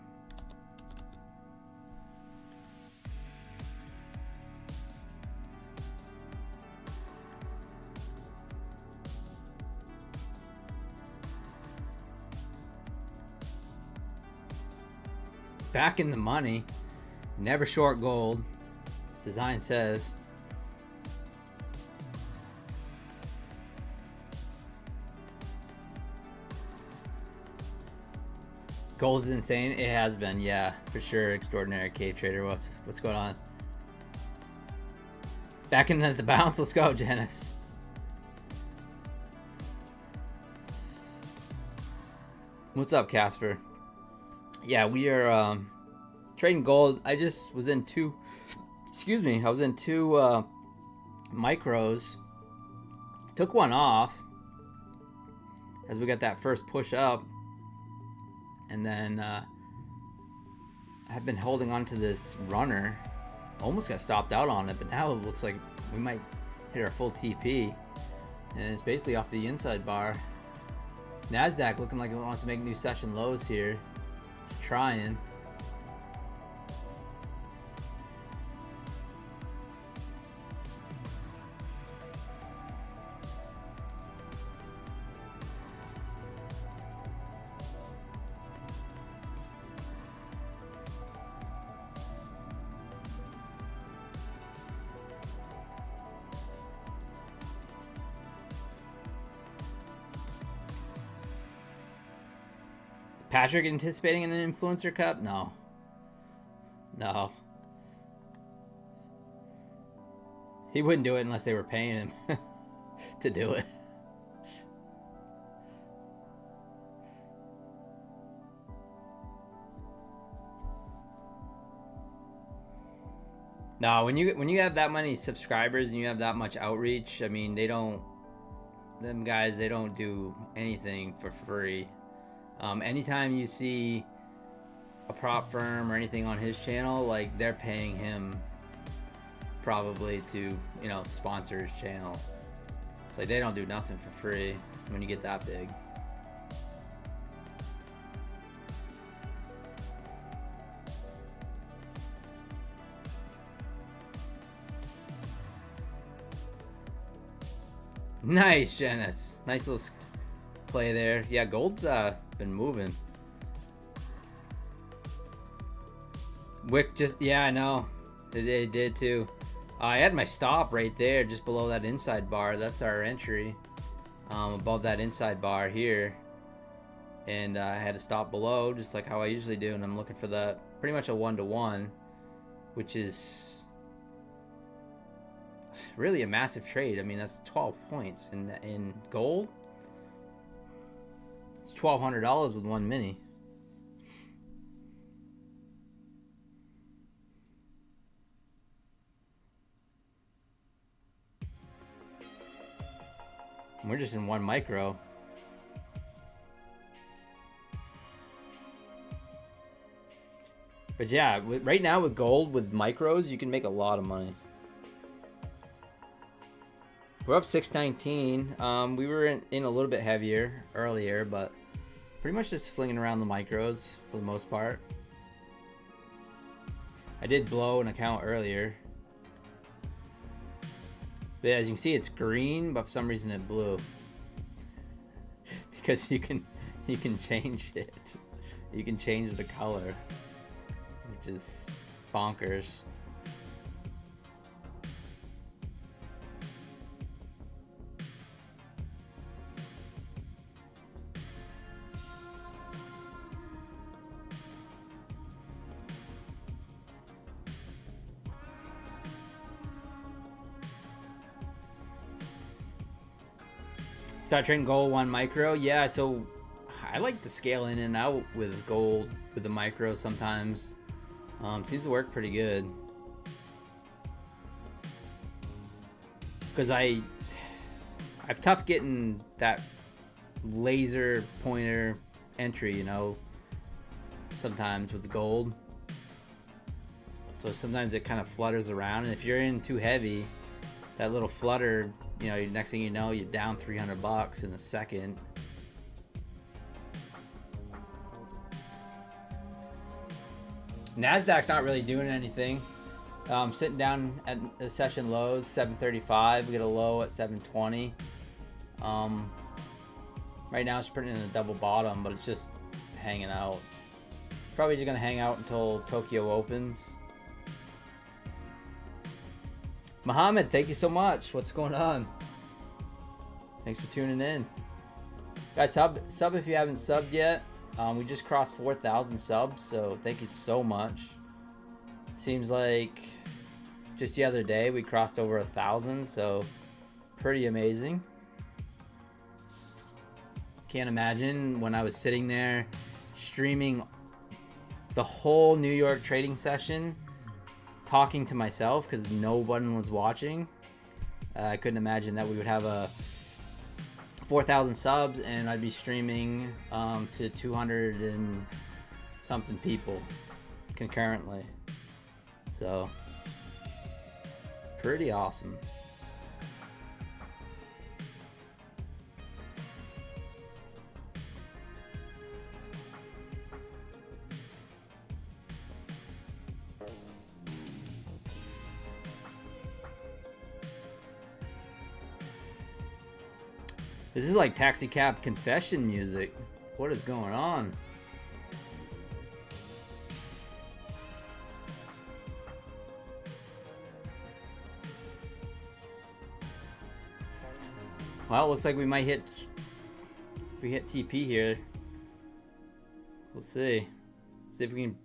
Back in the money. Never short gold. Design says. Gold is insane. It has been, yeah, for sure. Extraordinary cave trader. What's going on? Back into the bounce. Let's go, Janice. What's up, Casper? Yeah, we are trading gold. I just was in two. Excuse me. I was in two micros. Took one off as we got that first push up. And then I've been holding on to this runner. Almost got stopped out on it, but now it looks like we might hit our full TP. And it's basically off the inside bar. Nasdaq looking like it wants to make new session lows here. Trying. Patrick anticipating an influencer cup? No. No. He wouldn't do it unless they were paying him to do it. No, when you have that many subscribers and you have that much outreach, I mean, them guys, they don't do anything for free. Anytime you see a prop firm or anything on his channel, like, they're paying him probably to, sponsor his channel. It's like they don't do nothing for free when you get that big. Nice, Janice. Nice little play there. Yeah, gold's been moving. Wick just, yeah, I know. It did too. I had my stop right there just below that inside bar. That's our entry. Above that inside bar here. And I had to stop below just like how I usually do. And I'm looking for that pretty much a 1-to-1, which is really a massive trade. I mean, that's 12 points in gold. It's $1,200 with one mini. And we're just in one micro. But yeah, right now with gold, with micros, you can make a lot of money. We're up 619. We were in a little bit heavier earlier, but pretty much just slinging around the micros for the most part. I did blow an account earlier. But as you can see, it's green, but for some reason it blew. Because you can change it. You can change the color, which is bonkers. Start trading gold 1 micro. Yeah, so I like to scale in and out with gold with the micro sometimes. Seems to work pretty good. Because I've tough getting that laser pointer entry, you know, sometimes with the gold. So sometimes it kind of flutters around, and if you're in too heavy, that little flutter, you know, next thing you know, you're down $300 in a second. Nasdaq's not really doing anything. Sitting down at the session lows, 735. We get a low at 720. Right now it's printing in a double bottom, but it's just hanging out. Probably just gonna hang out until Tokyo opens. Mohammed, thank you so much. What's going on? Thanks for tuning in. Guys, sub if you haven't subbed yet. We just crossed 4,000 subs, so thank you so much. Seems like just the other day we crossed over 1,000, so pretty amazing. Can't imagine when I was sitting there streaming the whole New York trading session, talking to myself because no one was watching. I couldn't imagine that we would have a 4,000 subs and I'd be streaming to 200 and something people concurrently. So pretty awesome. This is like taxi cab confession music. What is going on? Well, it looks like we might hit, if we hit TP here. We'll see. See if we can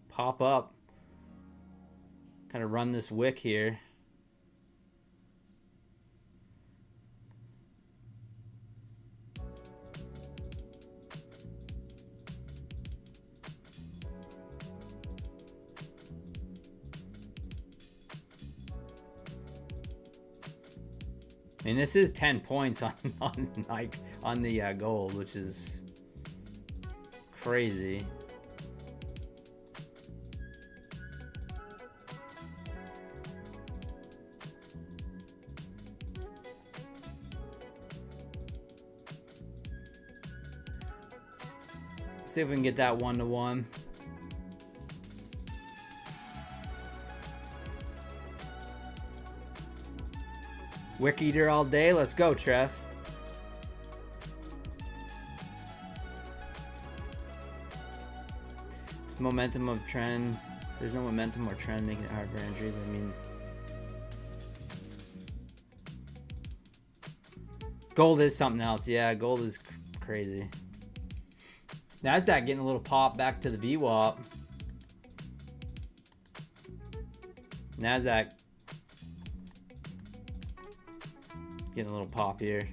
pop up. Kind of run this wick here. I mean, this is 10 points on the gold, which is crazy. See if we can get that 1-to-1. Wick eater all day. Let's go, Trev. It's momentum of trend. There's no momentum or trend making it hard for entries. I mean, gold is something else. Yeah, gold is crazy. Nasdaq getting a little pop back to the VWAP. NASDAQ getting a little pop here.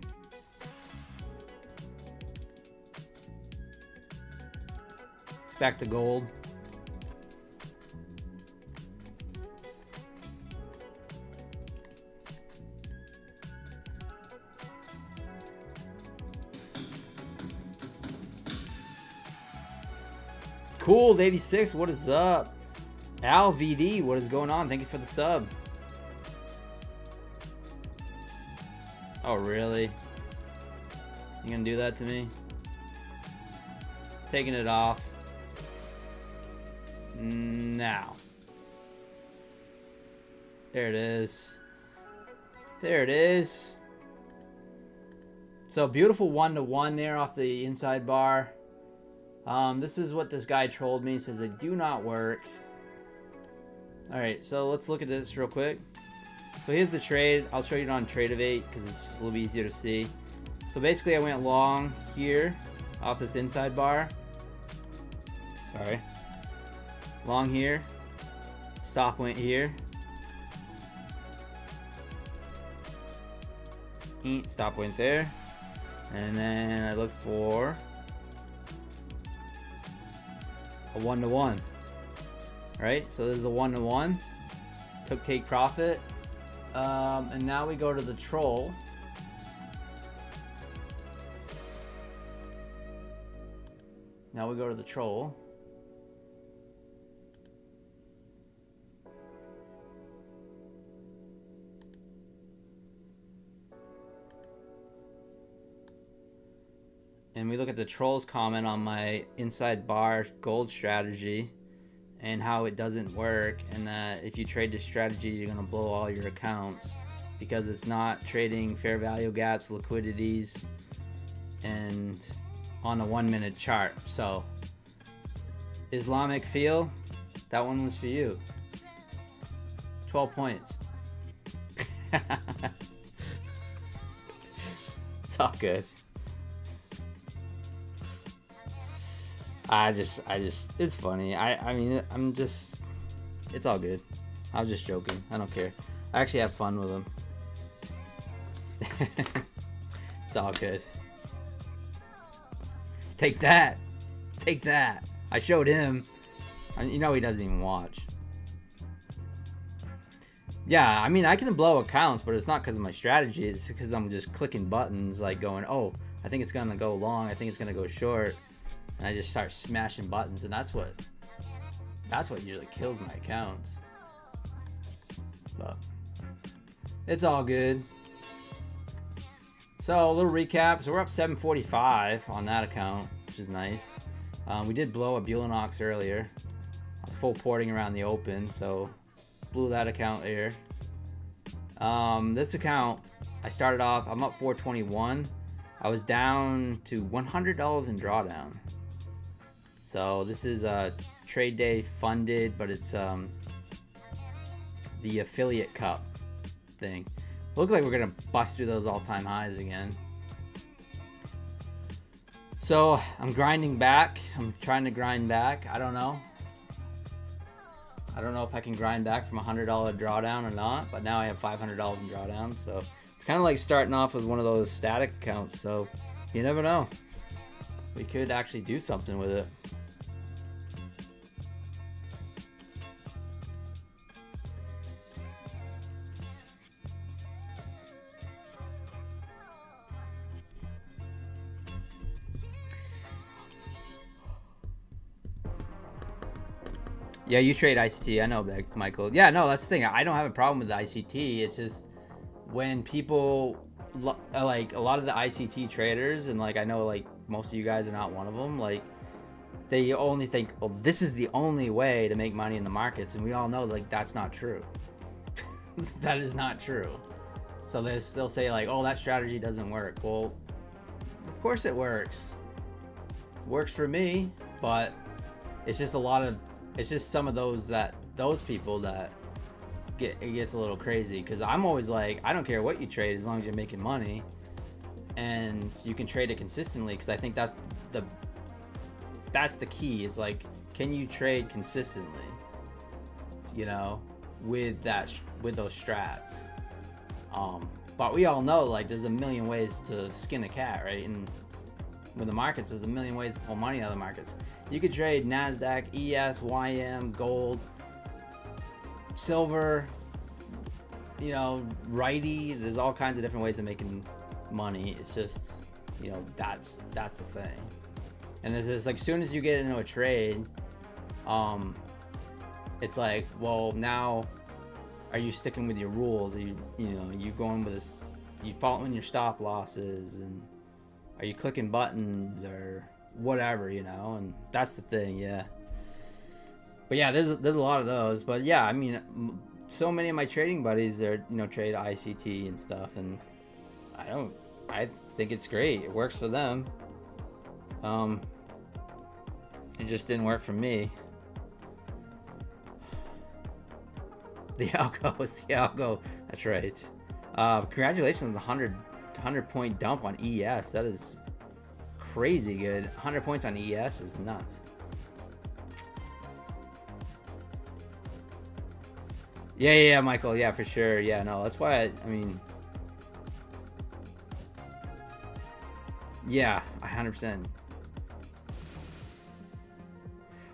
It's back to gold. Cool, 86, what is up? Al VD, what is going on? Thank you for the sub. Oh, really? You gonna do that to me? Taking it off. Now. There it is. There it is. So beautiful 1-to-1 there off the inside bar. This is what this guy trolled me. He says they do not work. Alright, so let's look at this real quick. So here's the trade. I'll show you it on Trade-of-8 because it's just a little bit easier to see. So basically I went long here off this inside bar. Sorry. Long here. Stop went here. Stop went there. And then I looked for a 1-to-1. Right, so this is a 1-to-1. Took take profit. And now we go to the troll. Now we go to the troll. And we look at the troll's comment on my inside bar gold strategy and how it doesn't work, and that if you trade this strategy you're gonna blow all your accounts because it's not trading fair value gaps, liquidities, and on a 1-minute chart. So Islamic feel, that one was for you. 12 points. It's all good. I just, it's funny. I mean, it's all good. I was just joking. I don't care. I actually have fun with them. It's all good. Take that. Take that. I showed him. You know he doesn't even watch. Yeah, I mean, I can blow accounts, but it's not because of my strategy. It's because I'm just clicking buttons, like going, oh, I think it's going to go long. I think it's going to go short. And I just start smashing buttons, and that's what usually kills my accounts. But it's all good. So a little recap. So we're up 745 on that account, which is nice. We did blow a Bulenox earlier. I was full porting around the open, so blew that account here. This account, I started off, I'm up 421. I was down to $100 in drawdown. So this is a trade day funded, but it's the affiliate cup thing. Look like we're gonna bust through those all-time highs again. So I'm grinding back. I'm trying to grind back. I don't know if I can grind back from $100 drawdown or not, but now I have $500 in drawdown. So it's kind of like starting off with one of those static accounts. So you never know. We could actually do something with it. Yeah, you trade ICT. I know that, Michael. Yeah, no, that's the thing. I don't have a problem with the ICT. It's just when people, like a lot of the ICT traders, and like I know like most of you guys are not one of them, like they only think, well, this is the only way to make money in the markets. And we all know like that's not true. That is not true. So they still say like, oh, that strategy doesn't work. Well, of course it works. Works for me, but it's just it's just some of those people that it gets a little crazy, because I'm always like, I don't care what you trade as long as you're making money and you can trade it consistently, because I think that's the key. Is like, can you trade consistently? You know, with those strats. But we all know, like, there's a million ways to skin a cat, right? And with the markets, there's a million ways to pull money out of the markets. You could trade NASDAQ, ES, YM, gold, silver, you know, righty. There's all kinds of different ways of making money. It's just, you know, that's the thing. And it's just like, as soon as you get into a trade, it's like, well, now are you sticking with your rules? Are you know, you going with this, you following your stop losses, and are you clicking buttons or whatever, you know? And that's the thing, yeah. But yeah, there's a lot of those. But yeah, I mean, so many of my trading buddies are, you know, trade ICT and stuff, and I think it's great. It works for them. It just didn't work for me. The algo, that's right. Congratulations on the 100 point dump on ES. That is crazy good. 100 points on ES is nuts. Yeah, Michael. Yeah, for sure. Yeah, no, that's why I mean, yeah, 100%.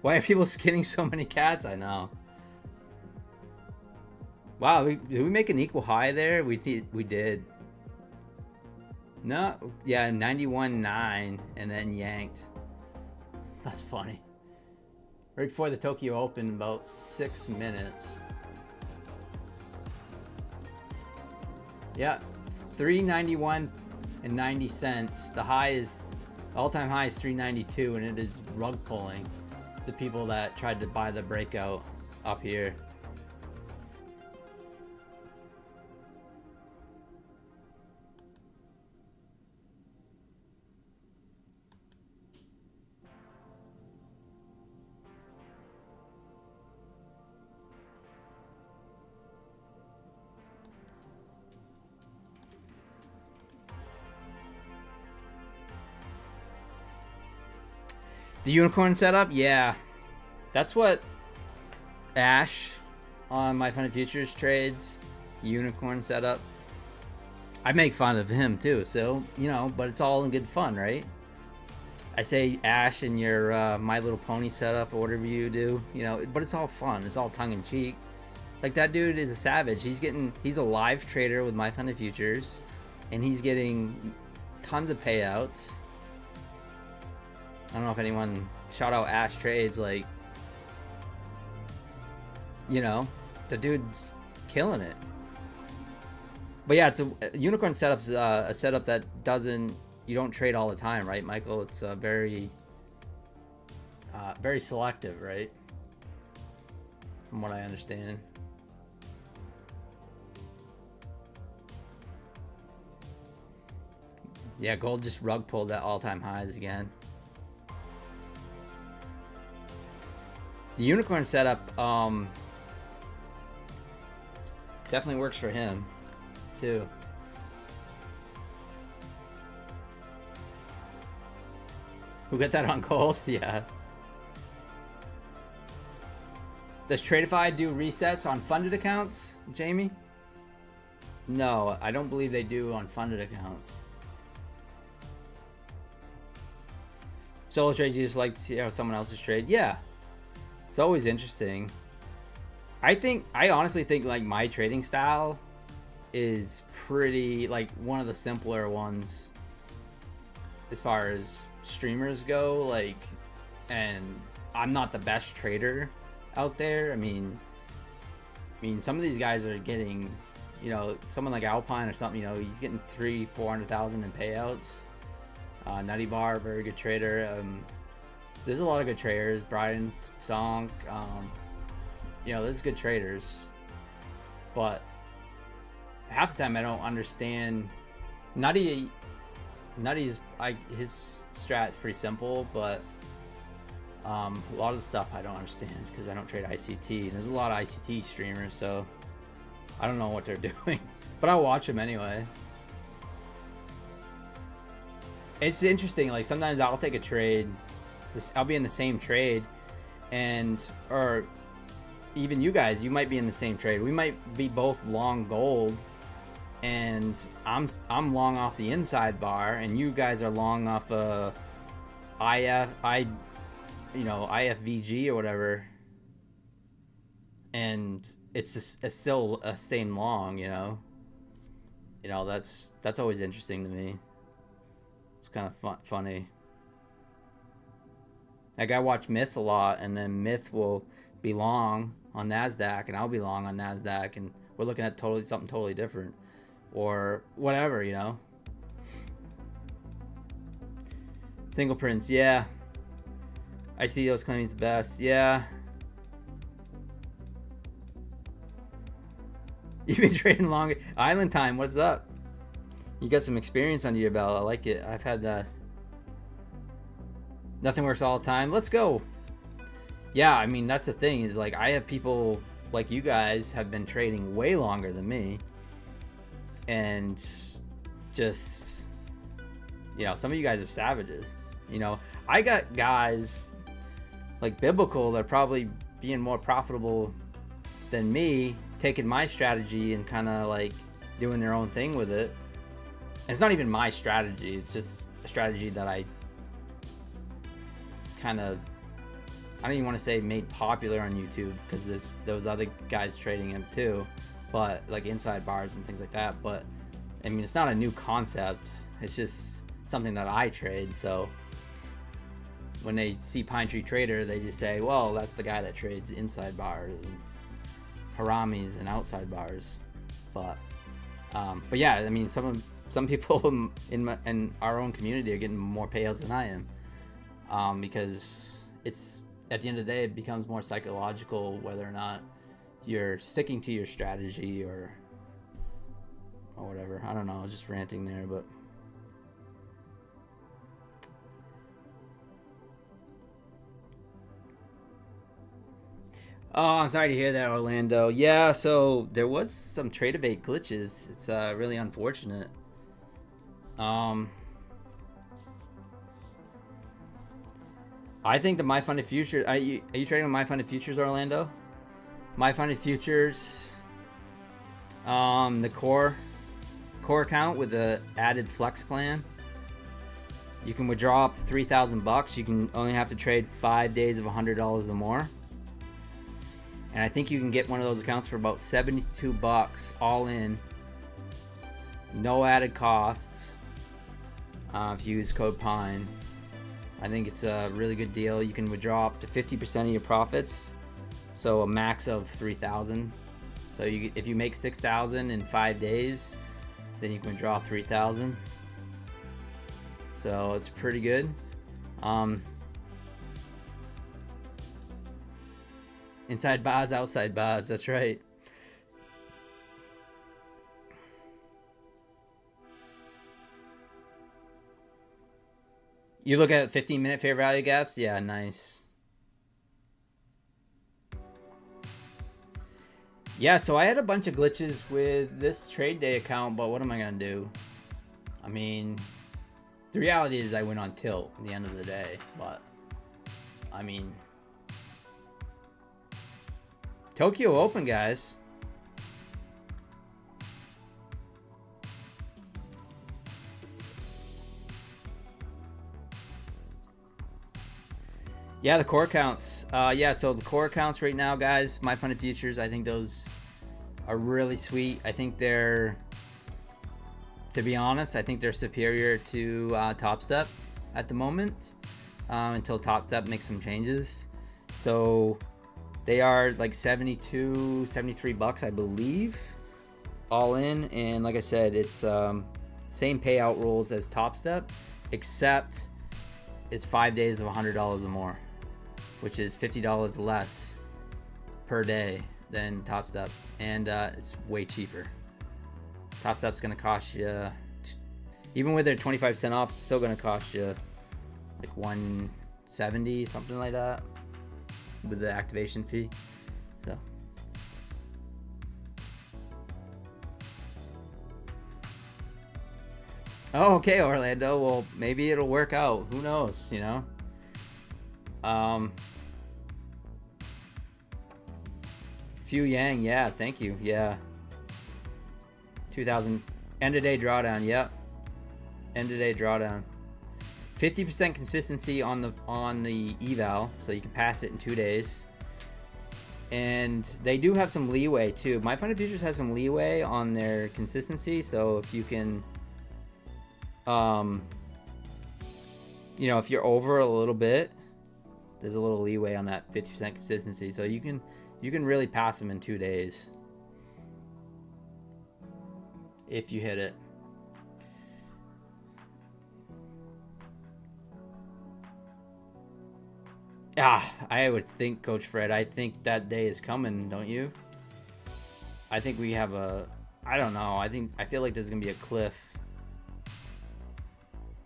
Why are people skinning so many cats? I know. Wow, did we make an equal high there? We did. No, yeah, 91.9 and then yanked. That's funny. Right before the Tokyo Open, about 6 minutes. Yeah, 391 and 90 cents. The high is, all-time high is 392, and it is rug pulling the people that tried to buy the breakout up here. The unicorn setup, yeah, that's what Ash on my Fun Futures trades. Unicorn setup. I make fun of him too, so you know, but it's all in good fun, right? I say Ash in your My Little Pony setup or whatever you do, you know, but it's all fun. It's all tongue in cheek. Like, that dude is a savage. He's a live trader with my Fun Futures, and he's getting tons of payouts. I don't know if anyone, shout out Ash Trades, like, you know, the dude's killing it. But yeah, it's a unicorn setup's a setup that you don't trade all the time, right, Michael? It's very selective, right? From what I understand. Yeah, gold just rug pulled at all-time highs again. The unicorn setup definitely works for him too. Who got that on gold? Yeah. Does Tradeify do resets on funded accounts, Jamie? No, I don't believe they do on funded accounts. Solo trades, you just like to see how someone else's trade? Yeah. It's always interesting. I honestly think, like, my trading style is pretty, like, one of the simpler ones as far as streamers go, like, and I'm not the best trader out there. I mean some of these guys are getting, you know, someone like Alpine or something, you know, he's getting 300,000-400,000 in payouts. Nutty Bar, very good trader. There's a lot of good traders. Brian Stonk, you know, there's good traders, but half the time I don't understand. Nutty's his strat's pretty simple, but a lot of the stuff I don't understand because I don't trade ICT. And there's a lot of ICT streamers, so I don't know what they're doing, but I'll watch them anyway. It's interesting. Like, sometimes I'll take a trade. I'll be in the same trade, or even you guys, you might be in the same trade. We might be both long gold, and I'm long off the inside bar, and you guys are long off IFVG or whatever, and it's still a same long, you know. That's always interesting to me. It's kind of funny. Like, I watch Myth a lot, and then Myth will be long on NASDAQ, and I'll be long on NASDAQ, and we're looking at something totally different, or whatever, you know. Single prints, yeah. I see those claims best, yeah. You've been trading long. Island Time, what's up? You got some experience under your belt. I like it. I've had nothing works all the time. Let's go. Yeah, I mean, that's the thing, is like, I have people like you guys have been trading way longer than me, and just, some of you guys are savages. I got guys like Biblical that are probably being more profitable than me, taking my strategy and kind of like doing their own thing with it. And it's not even my strategy, it's just a strategy that I kind of, I don't even want to say made popular on YouTube, because there's those other guys trading them too, but like inside bars and things like that. But I mean, it's not a new concept, it's just something that I trade. So when they see Pine Tree Trader, they just say, well, that's the guy that trades inside bars and haramis and outside bars. But yeah, I mean, some people in our own community are getting more payouts than I am, because it's, at the end of the day, it becomes more psychological whether or not you're sticking to your strategy or whatever. I don't know, just ranting there, but oh, I'm sorry to hear that, Orlando. Yeah, so there was some trade evade glitches. It's really unfortunate. I think the My Funded Futures. Are you trading with My Funded Futures, Orlando? My Funded Futures. The core account with the added flex plan. You can withdraw up to $3,000. You can only have to trade 5 days of $100 or more. And I think you can get one of those accounts for about $72 all in, no added costs, if you use code PINE. I think it's a really good deal. You can withdraw up to 50% of your profits, so a max of $3,000. So if you make $6,000 in 5 days, then you can withdraw $3,000. So it's pretty good. Inside bars, outside bars, that's right. You look at 15-minute fair value gaps? Yeah, nice. Yeah, so I had a bunch of glitches with this trade day account, but what am I going to do? I mean, the reality is I went on tilt at the end of the day, but I mean, Tokyo Open, guys. Yeah, the core accounts. Yeah, so the core accounts right now, guys, My Funded Futures, I think those are really sweet. I think they're, to be honest, I think they're superior to Top Step at the moment, until Top Step makes some changes. So they are like 72, 73 bucks, I believe, all in. And like I said, it's same payout rules as Top Step, except it's 5 days of $100 or more, which is $50 less per day than Top Step, and it's way cheaper. Top Step's gonna cost you, even with their 25% off, it's still gonna cost you like $170, something like that, with the activation fee. So oh, okay, Orlando. Well, maybe it'll work out. Who knows, you know? Few Yang, yeah, thank you. Yeah. 2000 end of day drawdown, yep. End of day drawdown. 50% consistency on the eval, so you can pass it in 2 days. And they do have some leeway too. My Fund of Futures has some leeway on their consistency, so if you can you know, if you're over a little bit, there's a little leeway on that 50% consistency, so you can really pass them in 2 days if you hit it. I would think, Coach Fred, I think that day is coming, don't you? I think we have I don't know. I feel like there's gonna be a cliff.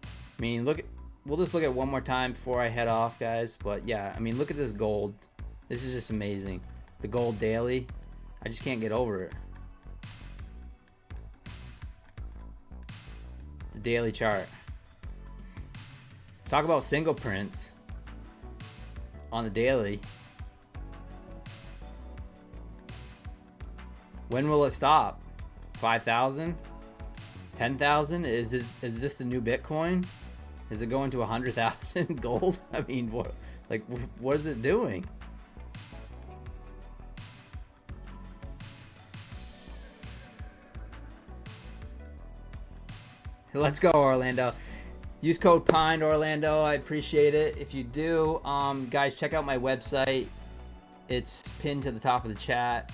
I mean, we'll just look at one more time before I head off, guys. But yeah, I mean, look at this gold. This is just amazing. The gold daily, I just can't get over it. The daily chart. Talk about single prints on the daily. When will it stop? 5,000? 10,000? Is this the new Bitcoin? Is it going to 100,000 gold? I mean, what is it doing? Let's go, Orlando. Use code PINE, Orlando. I appreciate it. If you do, guys, check out my website. It's pinned to the top of the chat.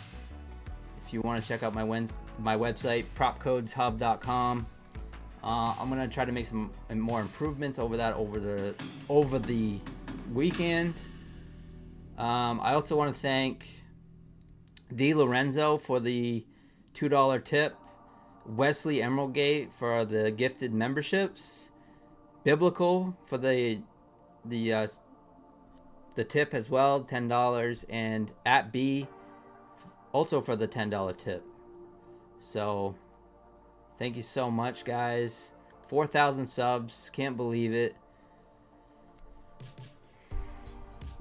If you want to check out my website, propcodeshub.com. I'm gonna try to make some more improvements over the weekend. I also want to thank D. Lorenzo for the $2 tip, Wesley Emeraldgate for the gifted memberships, Biblical for the tip as well, $10, and at B also for the $10 tip. So thank you so much, guys. 4,000 subs, can't believe it.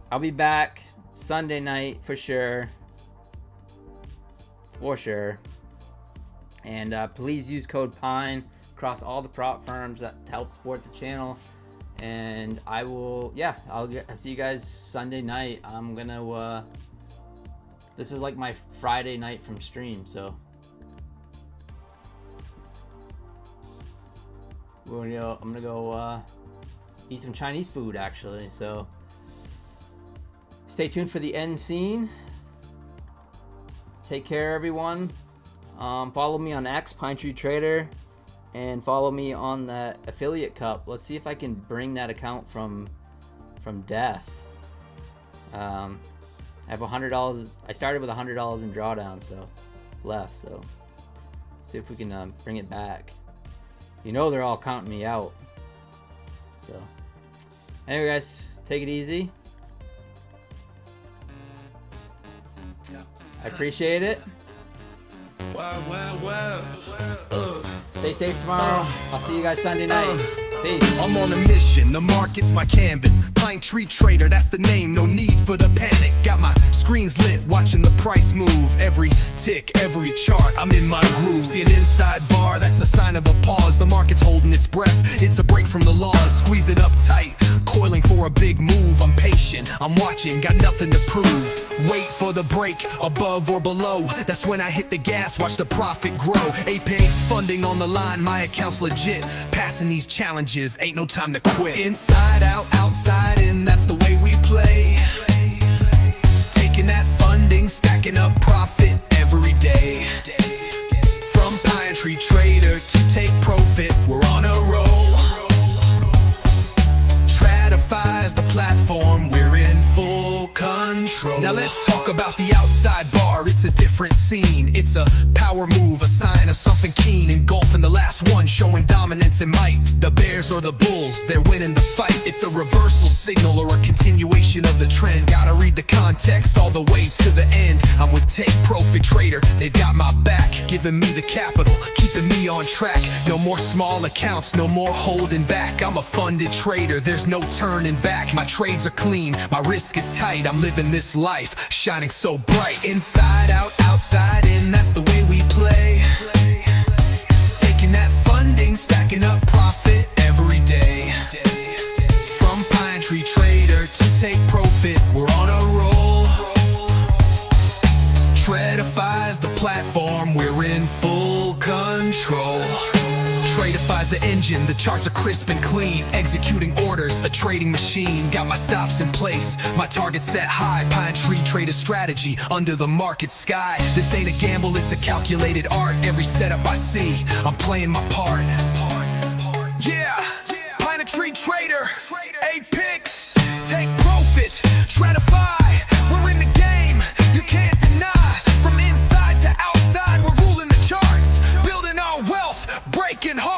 I'll be back Sunday night for sure. And please use code PINE across all the prop firms that help support the channel. And I'll see you guys Sunday night. I'm gonna this is like my Friday night from stream, so I'm gonna go eat some Chinese food actually. So stay tuned for the end scene. Take care, everyone. Follow me on X, Pine Tree Trader, and follow me on the affiliate cup. Let's see if I can bring that account from death. I have $100. I started with $100 in drawdown, so left. So see if we can bring it back. You know they're all counting me out. So anyway, guys, take it easy. I appreciate it. Stay safe tomorrow. I'll see you guys Sunday night. Peace. I'm on a mission, the market's my canvas. Pine Tree Trader, that's the name, no need for the panic. Got my screens lit, watching the price move. Every tick, every chart, I'm in my groove. See an inside bar, that's a sign of a pause. The market's holding its breath, it's a break from the laws. Squeeze it up tight, coiling for a big move. I'm patient, I'm watching, got nothing to prove. Wait for the break, above or below. That's when I hit the gas, watch the profit grow. Apex funding on the line, my account's legit. Passing these challenges, ain't no time to quit. Inside out, outside in, that's the way we play. Taking that funding, stacking up profit every day. From Pine Tree Trader to take profit, we're on a roll. Stratify's the platform, we're in full control. Now let's talk about the outside bar, it's a different scene. It's a power move, a sign of something keen. Engulfing the last one, showing dominance and might. The bears or the bulls, they're winning the fight. It's a reversal signal or a continuation of the trend. Gotta read the context all the way to the end. I'm with Take Profit Trader, they've got my back, giving me the capital, keeping me we on track. No more small accounts, no more holding back. I'm a funded trader, there's no turning back. My trades are clean, my risk is tight. I'm living this life, shining so bright. Inside out, outside in, that's the way we play. Taking that funding, stacking up profit every day. From Pine Tree Trader to take profit, we're on a roll. Tradify's the platform, we're in full control. Tradify's the engine, the charts are crisp and clean. Executing orders, a trading machine. Got my stops in place, my targets set high. Pine Tree Trader strategy, under the market sky. This ain't a gamble, it's a calculated art. Every setup I see, I'm playing my part. Yeah, Pine Tree Trader, Apex, take profit, Tradify, we're in the game, you can't deny. From inside to outside, we're ruling the charts, building our wealth, breaking hearts.